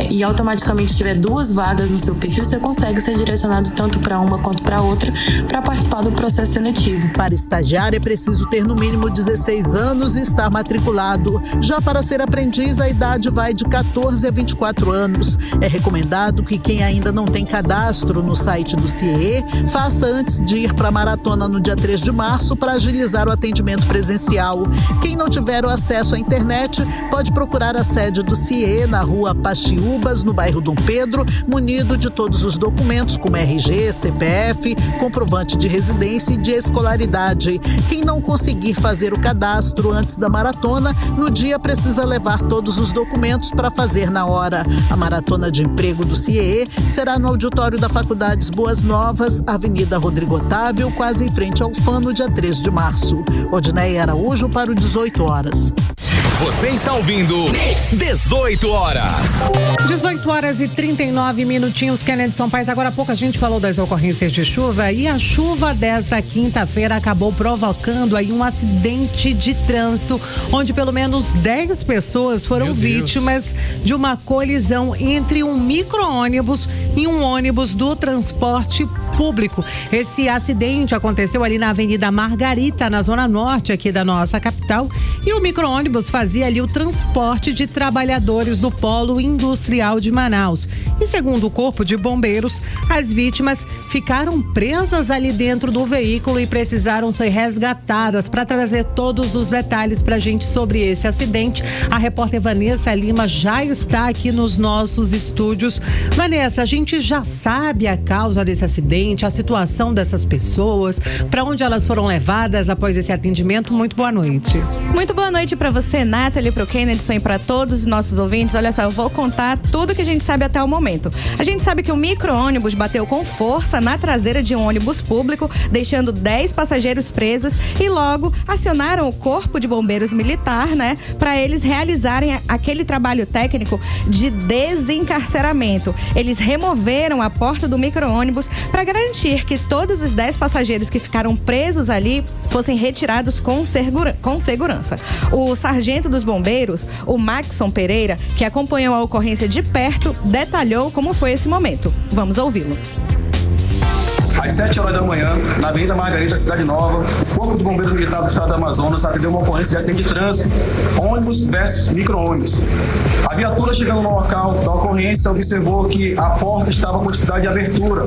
e automaticamente tiver 2 vagas no seu perfil, você consegue ser direcionado tanto para uma quanto para outra para participar do processo seletivo. Para estagiar é preciso ter no mínimo 16 anos e estar matriculado. Já para ser aprendiz, a idade vai de 14 a 24 anos. É recomendado que quem ainda não tem cadastro no site do CIEE faça antes de ir para a maratona no dia 3 de março para agilizar o atendimento presencial. Quem não tiver o acesso à internet pode procurar a sede do CIEE na rua Paxiúbas, no bairro Dom Pedro, munido de todos os documentos como RG, CPF, comprovante de residência e de escolaridade. Quem não conseguir fazer o cadastro antes da maratona, no dia precisa levar todos os documentos para fazer na hora. A maratona de emprego do CIEE será no auditório da Faculdade Boas Novas, Avenida Rodrigo Otávio, quase em frente ao FAN, no dia 3 de março. Odneia Araújo para o 18 horas. Você está ouvindo 18 horas. 18 horas e 39 minutinhos, Kennedson Paes. Agora há pouco a gente falou das ocorrências de chuva e a chuva dessa quinta-feira acabou provocando aí um acidente de trânsito, onde pelo menos 10 pessoas foram vítimas de uma colisão entre um micro-ônibus e um ônibus do transporte público. Esse acidente aconteceu ali na Avenida Margarita, na zona norte aqui da nossa capital, e o micro-ônibus fazia ali o transporte de trabalhadores do polo industrial de Manaus. E segundo o Corpo de Bombeiros, as vítimas ficaram presas ali dentro do veículo e precisaram ser resgatadas. Para trazer todos os detalhes pra gente sobre esse acidente, a repórter Vanessa Lima já está aqui nos nossos estúdios. Vanessa, a gente já sabe a causa desse acidente, a situação dessas pessoas, para onde elas foram levadas após esse atendimento. Muito boa noite. Muito boa noite para você, Nathalie, para o Kennedson e para todos os nossos ouvintes. Olha só, eu vou contar tudo que a gente sabe até o momento. A gente sabe que o micro-ônibus bateu com força na traseira de um ônibus público, deixando 10 passageiros presos, e logo acionaram o Corpo de Bombeiros Militar, para eles realizarem aquele trabalho técnico de desencarceramento. Eles removeram a porta do micro-ônibus para garantir que todos os 10 passageiros que ficaram presos ali fossem retirados com segurança. O sargento dos bombeiros, o Maxson Pereira, que acompanhou a ocorrência de perto, detalhou como foi esse momento. Vamos ouvi-lo. Às 7 horas da manhã, na Avenida Margarida, Cidade Nova, o Corpo de Bombeiro Militar do Estado do Amazonas atendeu uma ocorrência de acidente de trânsito, ônibus versus micro-ônibus. A viatura chegando no local da ocorrência observou que a porta estava com dificuldade de abertura,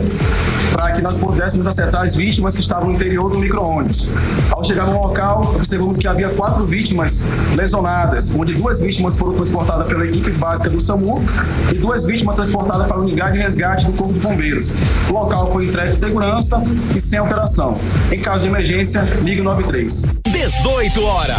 para que nós pudéssemos acessar as vítimas que estavam no interior do micro-ônibus. Ao chegar no local, observamos que havia 4 vítimas lesionadas, onde 2 vítimas foram transportadas pela equipe básica do SAMU e 2 vítimas transportadas para a unidade de resgate do Corpo de Bombeiros. O local foi entregue de segurança e sem alteração. Em caso de emergência, ligue 93. 18 horas.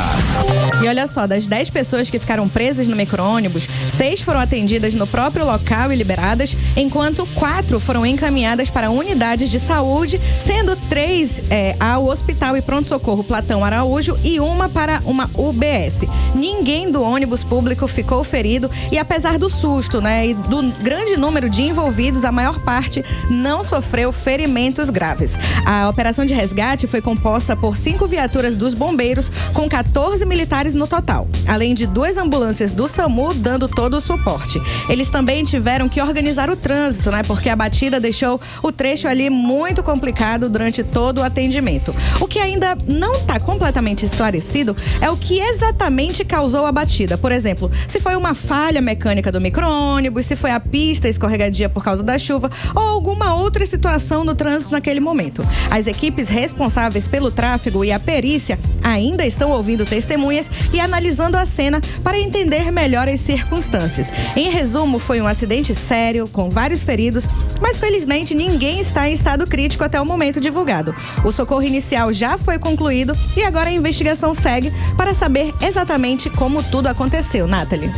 E olha só, das 10 pessoas que ficaram presas no micro-ônibus, 6 foram atendidas no próprio local e liberadas, enquanto 4 foram encaminhadas para unidades de saúde, sendo 3 ao Hospital e Pronto-Socorro Platão Araújo e uma para uma UBS. Ninguém do ônibus público ficou ferido e apesar do susto, e do grande número de envolvidos, a maior parte não sofreu ferimentos graves. A operação de resgate foi composta por 5 viaturas dos bombeiros, com 14 militares no total, além de 2 ambulâncias do SAMU dando todo o suporte. Eles também tiveram que organizar o trânsito, porque a batida deixou o trecho ali muito complicado durante todo o atendimento. O que ainda não está completamente esclarecido é o que exatamente causou a batida. Por exemplo, se foi uma falha mecânica do micro-ônibus, se foi a pista escorregadia por causa da chuva ou alguma outra situação no trânsito naquele momento. As equipes responsáveis pelo tráfego e a perícia ainda estão ouvindo testemunhas e analisando a cena para entender melhor as circunstâncias. Em resumo, foi um acidente sério, com vários feridos, mas felizmente ninguém está em estado crítico até o momento divulgado. O socorro inicial já foi concluído e agora a investigação segue para saber exatamente como tudo aconteceu. Nathalie.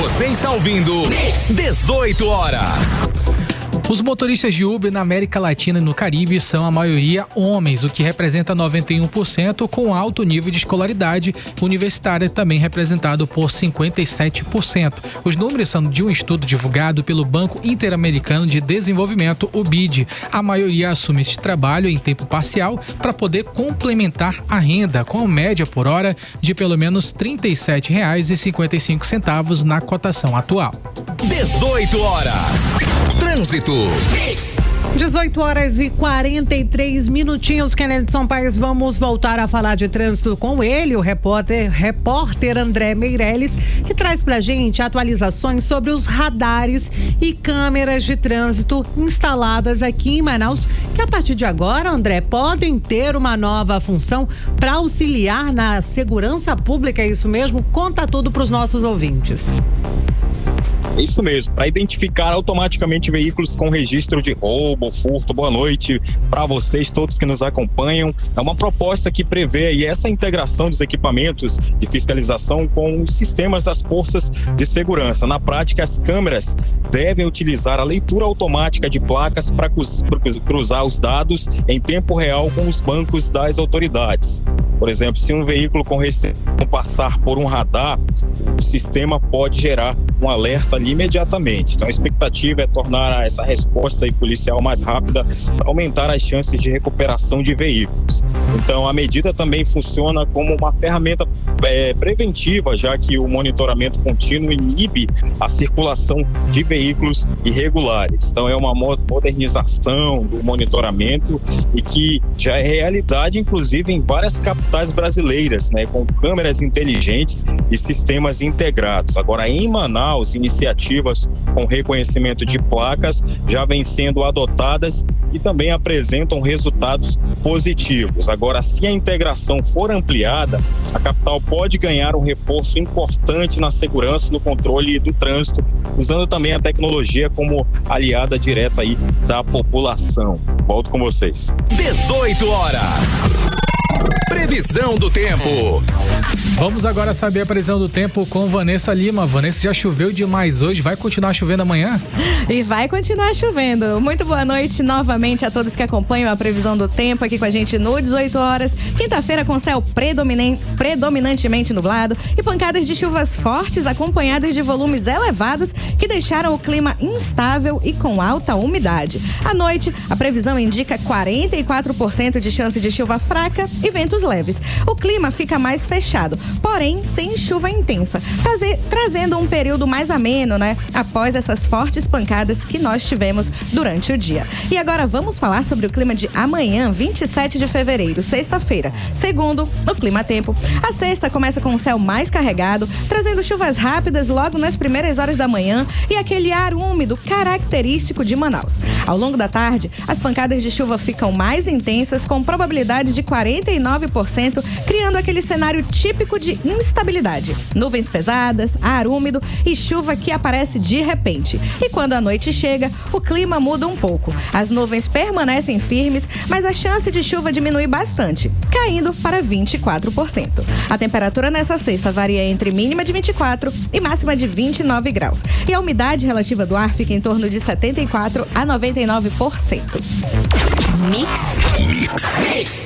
Você está ouvindo 18 horas. Os motoristas de Uber na América Latina e no Caribe são a maioria homens, o que representa 91% com alto nível de escolaridade universitária, também representado por 57%. Os números são de um estudo divulgado pelo Banco Interamericano de Desenvolvimento, o BID. A maioria assume este trabalho em tempo parcial para poder complementar a renda, com a média por hora de pelo menos R$ 37,55 na cotação atual. 18 horas. Trânsito. 18 horas e 43 minutinhos, Kennedy Paes. Vamos voltar a falar de trânsito com ele, o repórter André Meirelles, que traz pra gente atualizações sobre os radares e câmeras de trânsito instaladas aqui em Manaus, que a partir de agora, André, podem ter uma nova função para auxiliar na segurança pública, é isso mesmo? Conta tudo pros nossos ouvintes. Isso mesmo, para identificar automaticamente veículos com registro de roubo, furto. Boa noite para vocês todos que nos acompanham. É uma proposta que prevê aí essa integração dos equipamentos de fiscalização com os sistemas das forças de segurança. Na prática, as câmeras devem utilizar a leitura automática de placas para cruzar os dados em tempo real com os bancos das autoridades. Por exemplo, se um veículo com restrição passar por um radar, o sistema pode gerar um alerta ali imediatamente. Então a expectativa é tornar essa resposta aí policial mais rápida para aumentar as chances de recuperação de veículos. Então a medida também funciona como uma ferramenta preventiva, já que o monitoramento contínuo inibe a circulação de veículos irregulares. Então é uma modernização do monitoramento e que já é realidade, inclusive, em várias capitais brasileiras, com câmeras inteligentes e sistemas integrados. Agora, em Manaus, iniciativas com reconhecimento de placas já vêm sendo adotadas e também apresentam resultados positivos. Agora, se a integração for ampliada, a capital pode ganhar um reforço importante na segurança no controle do trânsito, usando também a tecnologia como aliada direta aí da população. Volto com vocês. 18 horas. Previsão do tempo. Vamos agora saber a previsão do tempo com Vanessa Lima. Vanessa, já choveu demais hoje, vai continuar chovendo amanhã? E vai continuar chovendo. Muito boa noite novamente a todos que acompanham a previsão do tempo aqui com a gente no 18 horas. Quinta-feira com céu predominantemente nublado e pancadas de chuvas fortes acompanhadas de volumes elevados que deixaram o clima instável e com alta umidade. À noite, a previsão indica 44% de chance de chuva fraca e ventos leves. O clima fica mais fechado, porém sem chuva intensa, trazendo um período mais ameno, né? Após essas fortes pancadas que nós tivemos durante o dia. E agora vamos falar sobre o clima de amanhã, 27 de fevereiro, sexta-feira. Segundo o Clima Tempo, a sexta começa com o céu mais carregado, trazendo chuvas rápidas logo nas primeiras horas da manhã e aquele ar úmido característico de Manaus. Ao longo da tarde, as pancadas de chuva ficam mais intensas, com probabilidade de 49%, criando aquele cenário típico de instabilidade. Nuvens pesadas, ar úmido e chuva que aparece de repente. E quando a noite chega, o clima muda um pouco. As nuvens permanecem firmes, mas a chance de chuva diminui bastante, caindo para 24%. A temperatura nessa sexta varia entre mínima de 24 e máxima de 29 graus. E a umidade relativa do ar fica em torno de 74 a 99%. Mix.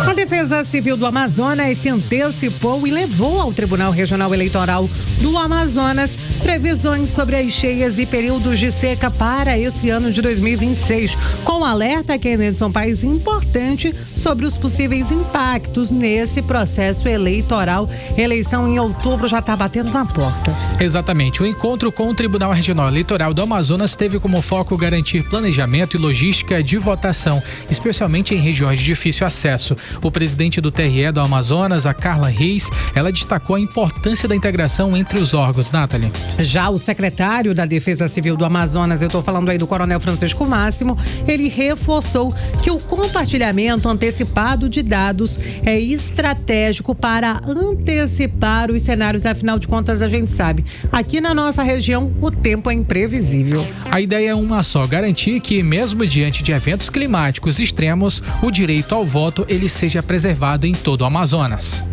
A Defesa Civil do Amazonas se antecipou e levou ao Tribunal Regional Eleitoral do Amazonas previsões sobre as cheias e períodos de seca para esse ano de 2026, com alerta que Kennedson Paes importante sobre os possíveis impactos nesse processo eleitoral. Eleição em outubro já está batendo na porta. Exatamente. O encontro com o Tribunal Regional Eleitoral do Amazonas teve como foco garantir planejamento e logística de votação, especialmente em regiões de difícil acesso. O presidente do TRE do Amazonas, a Carla Reis, ela destacou a importância da integração entre os órgãos. Nathalie. Já o secretário da Defesa Civil do Amazonas, eu estou falando aí do Coronel Francisco Máximo, ele reforçou que o compartilhamento antecipado de dados é estratégico para antecipar os cenários. Afinal de contas, a gente sabe, aqui na nossa região o tempo é imprevisível. A ideia é uma só: garantir que, mesmo diante de eventos climáticos extremos, o direito ao voto ele seja preservado em todo o Amazonas.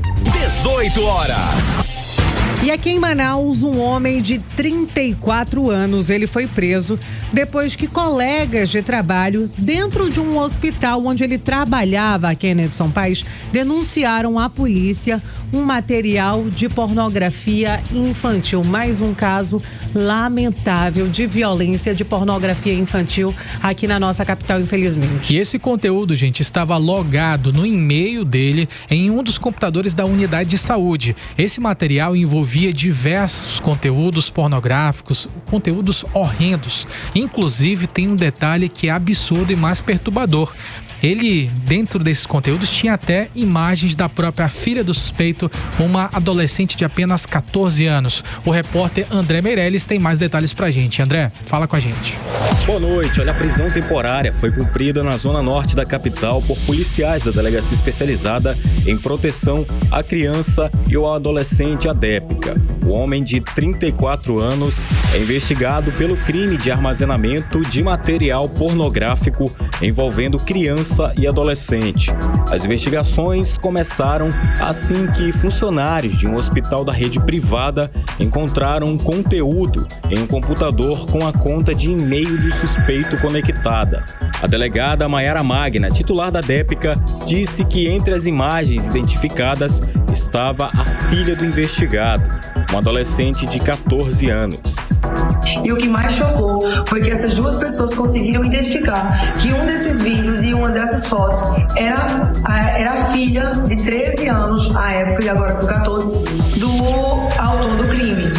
18 horas. E aqui em Manaus, um homem de 34 anos, ele foi preso depois que colegas de trabalho dentro de um hospital onde ele trabalhava, Kennedson Paes, denunciaram à polícia um material de pornografia infantil. Mais um caso lamentável de violência de pornografia infantil aqui na nossa capital, infelizmente. E esse conteúdo, gente, estava logado no e-mail dele em um dos computadores da unidade de saúde. Esse material envolvia diversos conteúdos pornográficos, conteúdos horrendos. Inclusive, tem um detalhe que é absurdo e mais perturbador. Ele, dentro desses conteúdos, tinha até imagens da própria filha do suspeito, uma adolescente de apenas 14 anos. O repórter André Meirelles tem mais detalhes pra gente. André, fala com a gente. Boa noite. Olha, a prisão temporária foi cumprida na zona norte da capital por policiais da Delegacia Especializada em Proteção à Criança e ao Adolescente, a DEPCA. O homem de 34 anos é investigado pelo crime de armazenamento de material pornográfico envolvendo criança e adolescente. As investigações começaram assim que funcionários de um hospital da rede privada encontraram um conteúdo em um computador com a conta de e-mail do suspeito conectada. A delegada Maiara Magna, titular da DEPCA, disse que entre as imagens identificadas estava a filha do investigado, uma adolescente de 14 anos. E o que mais chocou foi que essas duas pessoas conseguiram identificar que um desses vídeos e uma dessas fotos era a filha de 13 anos, à época, e agora com 14, do autor do crime.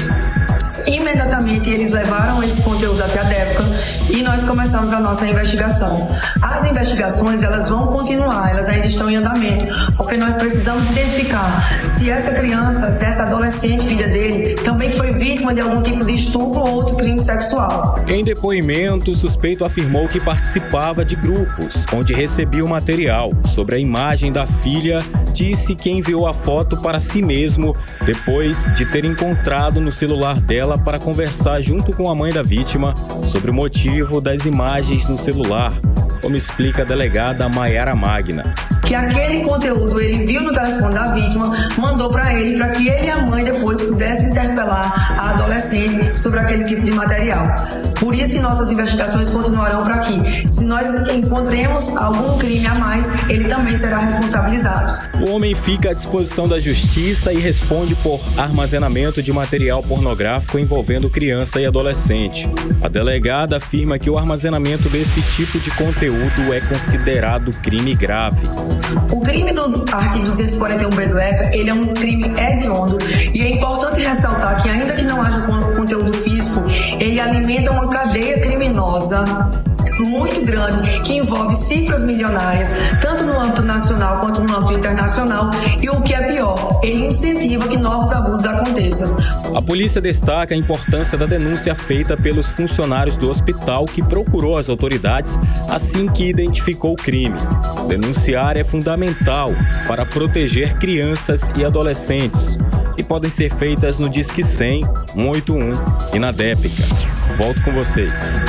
Imediatamente eles levaram esse conteúdo até a DEPCA e nós começamos a nossa investigação. As investigações, elas vão continuar, elas ainda estão em andamento, porque nós precisamos identificar se essa criança, se essa adolescente, filha dele, também foi vítima de algum tipo de estupro ou outro crime sexual. Em depoimento, o suspeito afirmou que participava de grupos onde recebia o material. Sobre a imagem da filha, disse que enviou a foto para si mesmo depois de ter encontrado no celular dela para conversar junto com a mãe da vítima sobre o motivo das imagens no celular, como explica a delegada Maiara Magna. que aquele conteúdo ele viu no telefone da vítima, mandou para ele, para que ele e a mãe depois pudessem interpelar a adolescente sobre aquele tipo de material. Por isso que nossas investigações continuarão por aqui. Se nós encontremos algum crime a mais, ele também será responsabilizado. O homem fica à disposição da justiça e responde por armazenamento de material pornográfico envolvendo criança e adolescente. A delegada afirma que o armazenamento desse tipo de conteúdo é considerado crime grave. O crime do artigo 241B do ECA, ele é um crime hediondo e é importante ressaltar que ainda que não haja conteúdo físico, ele alimenta uma cadeia criminosa muito grande, que envolve cifras milionárias, tanto no âmbito nacional quanto no âmbito internacional, e o que é pior, ele incentiva que novos abusos aconteçam. A polícia destaca a importância da denúncia feita pelos funcionários do hospital que procurou as autoridades assim que identificou o crime. Denunciar é fundamental para proteger crianças e adolescentes e podem ser feitas no Disque 100, 181 e na Dépica. Volto com vocês.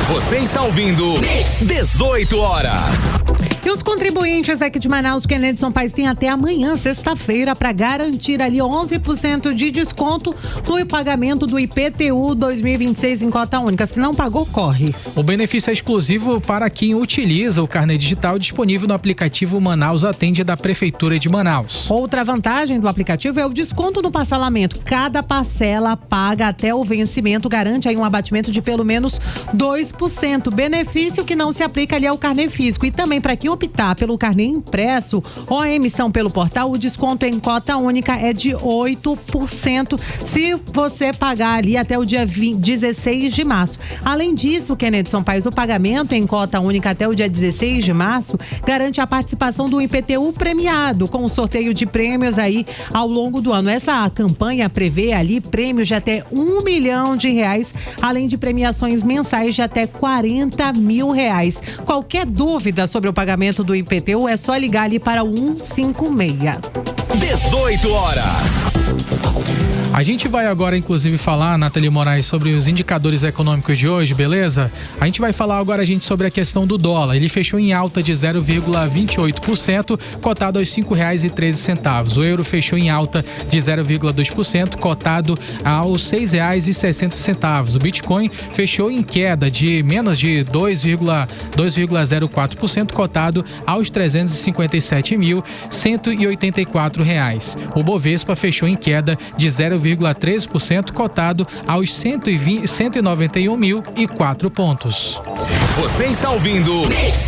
Você está ouvindo 18 horas. E os contribuintes aqui de Manaus, Kennedy Paes, têm até amanhã, sexta-feira, para garantir ali 11% de desconto no pagamento do IPTU 2026 em cota única. Se não pagou, corre. O benefício é exclusivo para quem utiliza o carnê digital disponível no aplicativo Manaus Atende da Prefeitura de Manaus. Outra vantagem do aplicativo é o desconto no parcelamento. Cada parcela paga até o vencimento garante aí um abatimento de pelo menos 2%. Benefício que não se aplica ali ao carnê físico. E também para quem optar pelo carnê impresso ou a emissão pelo portal, o desconto em cota única é de 8% se você pagar ali até o dia 16 de março. Além disso, Kennedy Paes, o pagamento em cota única até o dia 16 de março garante a participação do IPTU premiado com o sorteio de prêmios aí ao longo do ano. Essa campanha prevê ali prêmios de até R$1 milhão, além de premiações mensais de até R$40 mil. Qualquer dúvida sobre o pagamento do IPTU é só ligar ali para o 156. 18 horas. A gente vai agora, inclusive, falar, Nathalie Moraes, sobre os indicadores econômicos de hoje, beleza? A gente vai falar agora, sobre a questão do dólar. Ele fechou em alta de 0,28%, cotado aos R$5,13. O euro fechou em alta de 0,2%, cotado aos R$6,60. O Bitcoin fechou em queda de menos de 2,04%, cotado aos R$357.184. O Bovespa fechou em queda de 0,13%, cotado aos 191.004 pontos. Você está ouvindo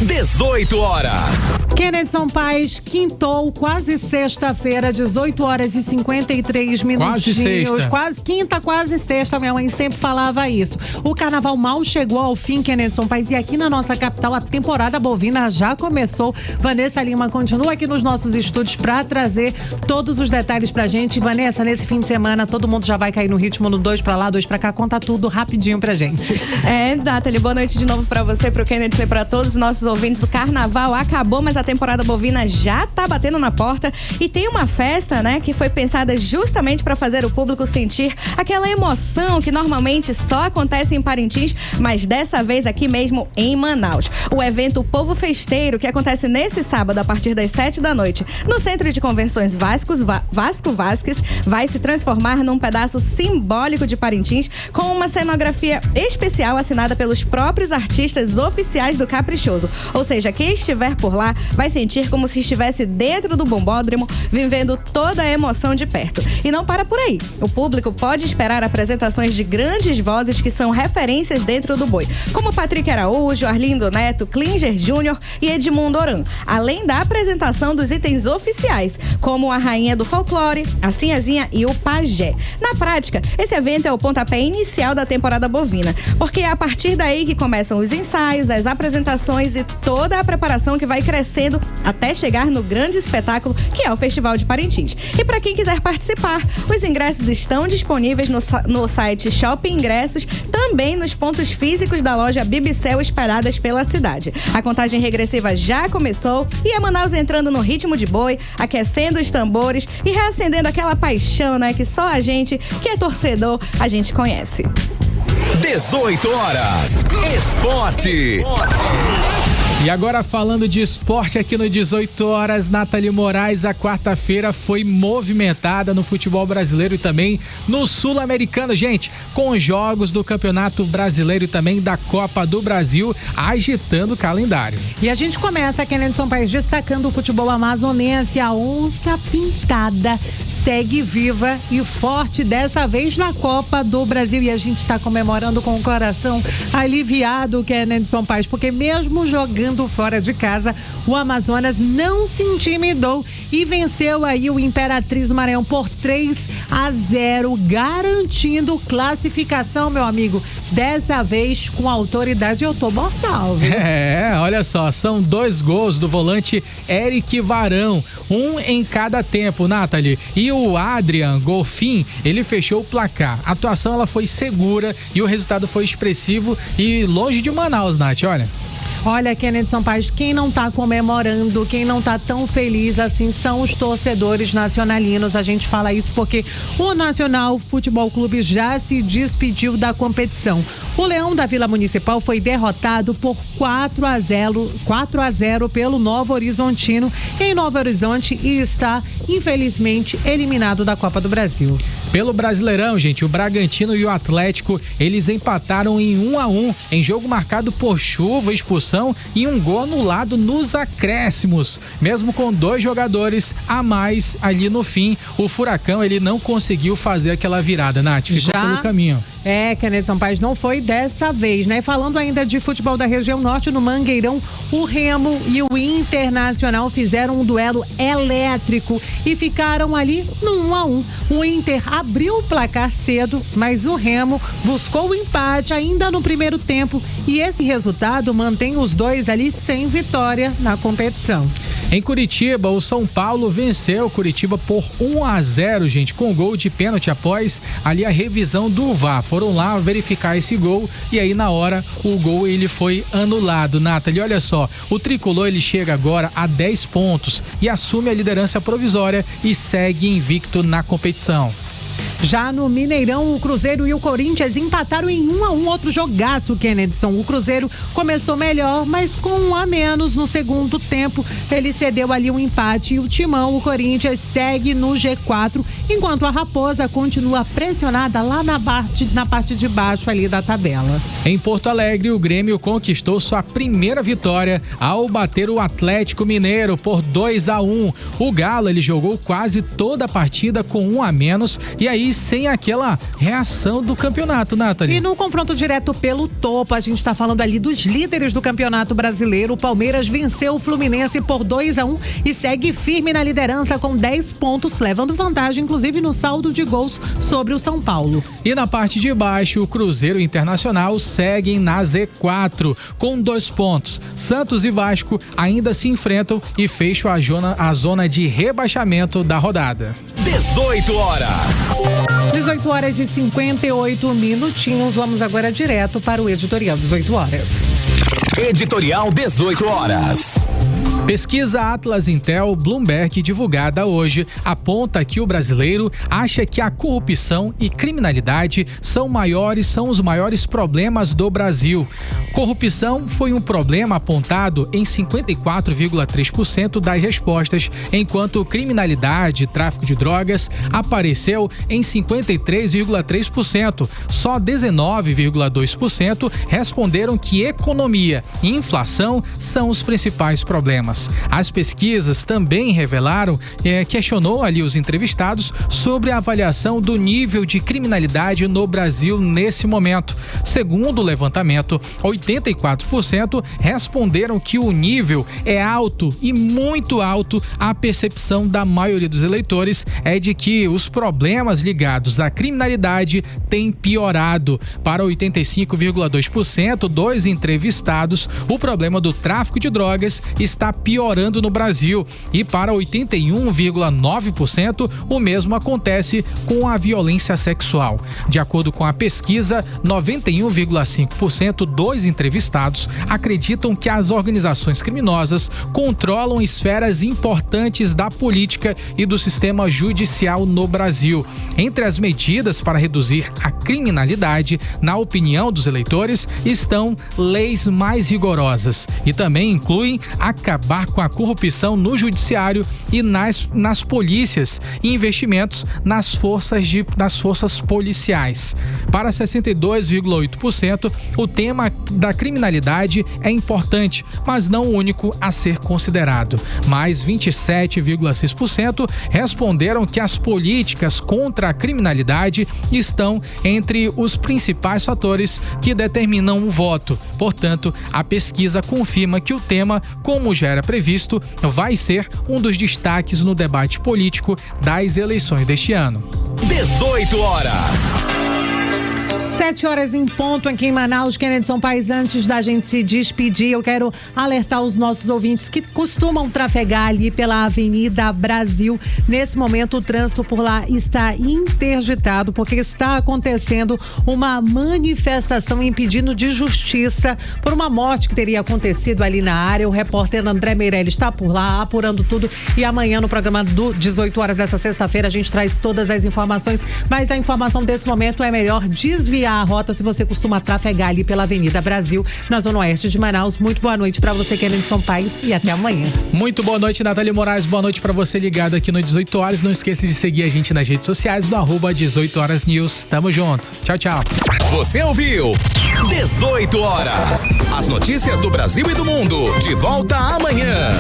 18 horas. Kennedy Paes, quintou, quase sexta-feira, 18 horas e 53 minutinhos. Quase sexta. Quase quinta, quase sexta, minha mãe sempre falava isso. O carnaval mal chegou ao fim, Kennedy Paes, e aqui na nossa capital a temporada bovina já começou. Vanessa Lima continua aqui nos nossos estúdios para trazer todos os detalhes pra gente. Vanessa, nesse fim de semana, todo mundo já vai cair no ritmo no 2 pra lá, 2 pra cá. Conta tudo rapidinho pra gente. Nathalie, boa noite de novo pra você, pro Kennedy e pra todos os nossos ouvintes. O carnaval acabou, mas a temporada bovina já tá batendo na porta e tem uma festa, que foi pensada justamente para fazer o público sentir aquela emoção que normalmente só acontece em Parintins, mas dessa vez aqui mesmo em Manaus. O evento Povo Festeiro, que acontece nesse sábado a partir das 7 da noite no Centro de Convenções Vasco Vasques, vai se transformar num pedaço simbólico de Parintins com uma cenografia especial assinada pelos próprios artistas oficiais do Caprichoso. Ou seja, quem estiver por lá vai sentir como se estivesse dentro do bombódromo, vivendo toda a emoção de perto. E não para por aí. O público pode esperar apresentações de grandes vozes que são referências dentro do boi, como Patrick Araújo, Arlindo Neto, Klinger Jr. e Edmundo Oran. Além da apresentação dos itens oficiais, como a Rainha do Folclore, a Sinhazinha e o Pajé. Na prática, esse evento é o pontapé inicial da temporada bovina, porque é a partir daí que começam os ensaios, as apresentações e toda a preparação que vai crescendo até chegar no grande espetáculo que é o Festival de Parintins. E para quem quiser participar, os ingressos estão disponíveis no site Shopping Ingressos, também nos pontos físicos da loja Bibicel espalhadas pela cidade. A contagem regressiva já começou e é Manaus entrando no ritmo de boi, aquecendo os tambores e reacendendo aquela paixão, que só a gente, que é torcedor, a gente conhece. 18 horas. Esporte. E agora falando de esporte aqui no 18 horas, Nathalie Moraes, a quarta-feira foi movimentada no futebol brasileiro e também no sul-americano, gente, com jogos do Campeonato Brasileiro e também da Copa do Brasil agitando o calendário. E a gente começa aqui em São Paulo destacando o futebol amazonense. A onça pintada segue viva e forte, dessa vez na Copa do Brasil, e a gente está comemorando com o coração aliviado, Kennedson Paes, porque mesmo jogando fora de casa, o Amazonas não se intimidou e venceu aí o Imperatriz do Maranhão por 3-0, garantindo classificação, meu amigo, dessa vez com autoridade. Eu tô boçal, viu? Olha só, são 2 gols do volante Eric Varão, um em cada tempo, Nathalie, e o Adrian Golfin, ele fechou o placar. A atuação ela foi segura e o resultado foi expressivo e longe de Manaus, Nath, olha. Olha, Kennedson Paes, quem não tá comemorando, quem não tá tão feliz assim são os torcedores nacionalinos. A gente fala isso porque o Nacional Futebol Clube já se despediu da competição. O Leão da Vila Municipal foi derrotado por 4-0 pelo Novo Horizontino em Novo Horizonte e está, infelizmente, eliminado da Copa do Brasil. Pelo Brasileirão, gente, o Bragantino e o Atlético, eles empataram em 1-1 em jogo marcado por chuva, expulsão e um gol anulado nos acréscimos. Mesmo com 2 jogadores a mais ali no fim, o Furacão ele não conseguiu fazer aquela virada, Nath, ficou pelo caminho. Kennedson Paes, não foi dessa vez, né? Falando ainda de futebol da região norte, no Mangueirão, o Remo e o Internacional fizeram um duelo elétrico e ficaram ali no 1-1. O Inter abriu o placar cedo, mas o Remo buscou o empate ainda no primeiro tempo e esse resultado mantém os dois ali sem vitória na competição. Em Curitiba, o São Paulo venceu o Curitiba por 1-0, gente, com gol de pênalti após ali a revisão do VAR. Foram lá verificar esse gol e aí na hora o gol ele foi anulado. Nathalie, olha só, o tricolor ele chega agora a 10 pontos e assume a liderança provisória e segue invicto na competição. Já no Mineirão, o Cruzeiro e o Corinthians empataram em 1-1, outro jogaço, Kennedson. O Cruzeiro começou melhor, mas com 1 a menos no segundo tempo. Ele cedeu ali um empate e o Timão, o Corinthians, segue no G4, enquanto a Raposa continua pressionada lá na parte de baixo ali da tabela. Em Porto Alegre, o Grêmio conquistou sua primeira vitória ao bater o Atlético Mineiro por 2-1. O Galo, ele jogou quase toda a partida com 1 a menos e aí sem aquela reação do campeonato, Nathalie. E no confronto direto pelo topo, a gente está falando ali dos líderes do Campeonato Brasileiro. O Palmeiras venceu o Fluminense por 2-1 e segue firme na liderança com 10 pontos, levando vantagem, inclusive no saldo de gols sobre o São Paulo. E na parte de baixo, o Cruzeiro e o Internacional seguem na Z4 com 2 pontos. Santos e Vasco ainda se enfrentam e fecham a zona de rebaixamento da rodada. 18 horas. 18 horas e 58 minutinhos. Vamos agora direto para o Editorial 18 horas. Editorial 18 horas. Pesquisa Atlas Intel Bloomberg divulgada hoje aponta que o brasileiro acha que a corrupção e criminalidade são os maiores problemas do Brasil. Corrupção foi um problema apontado em 54,3% das respostas, enquanto criminalidade e tráfico de drogas apareceu em 53,3%. Só 19,2% responderam que economia e inflação são os principais problemas. As pesquisas também revelaram, questionou ali os entrevistados sobre a avaliação do nível de criminalidade no Brasil nesse momento. Segundo o levantamento, 84% responderam que o nível é alto e muito alto. A percepção da maioria dos eleitores é de que os problemas ligados à criminalidade têm piorado. Para 85,2% dos entrevistados, o problema do tráfico de drogas está piorando no Brasil, e para 81,9% o mesmo acontece com a violência sexual. De acordo com a pesquisa, 91,5% dos entrevistados acreditam que as organizações criminosas controlam esferas importantes da política e do sistema judicial no Brasil. Entre as medidas para reduzir a criminalidade, na opinião dos eleitores, estão leis mais rigorosas e também incluem acabar com a corrupção no judiciário e nas polícias e investimentos nas forças policiais. Para 62,8%, o tema da criminalidade é importante, mas não o único a ser considerado. Mais 27,6% responderam que as políticas contra a criminalidade estão entre os principais fatores que determinam o voto. Portanto, a pesquisa confirma que o tema, como já era previsto, vai ser um dos destaques no debate político das eleições deste ano. 18 horas. 7 horas em ponto aqui em Manaus. Kennedson Paes, antes da gente se despedir, eu quero alertar os nossos ouvintes que costumam trafegar ali pela Avenida Brasil. Nesse momento, o trânsito por lá está interditado porque está acontecendo uma manifestação em pedido de justiça por uma morte que teria acontecido ali na área. O repórter André Meirelles está por lá apurando tudo, e amanhã no programa do 18 horas dessa sexta-feira a gente traz todas as informações, mas a informação desse momento é melhor desviar a rota se você costuma trafegar ali pela Avenida Brasil, na Zona Oeste de Manaus. Muito boa noite para você, Kennedson Paes, e até amanhã. Muito boa noite, Natália Moraes. Boa noite para você ligado aqui no 18 horas. Não esqueça de seguir a gente nas redes sociais no @18horasnews. Tamo junto. Tchau, tchau. Você ouviu 18 horas. As notícias do Brasil e do mundo. De volta amanhã.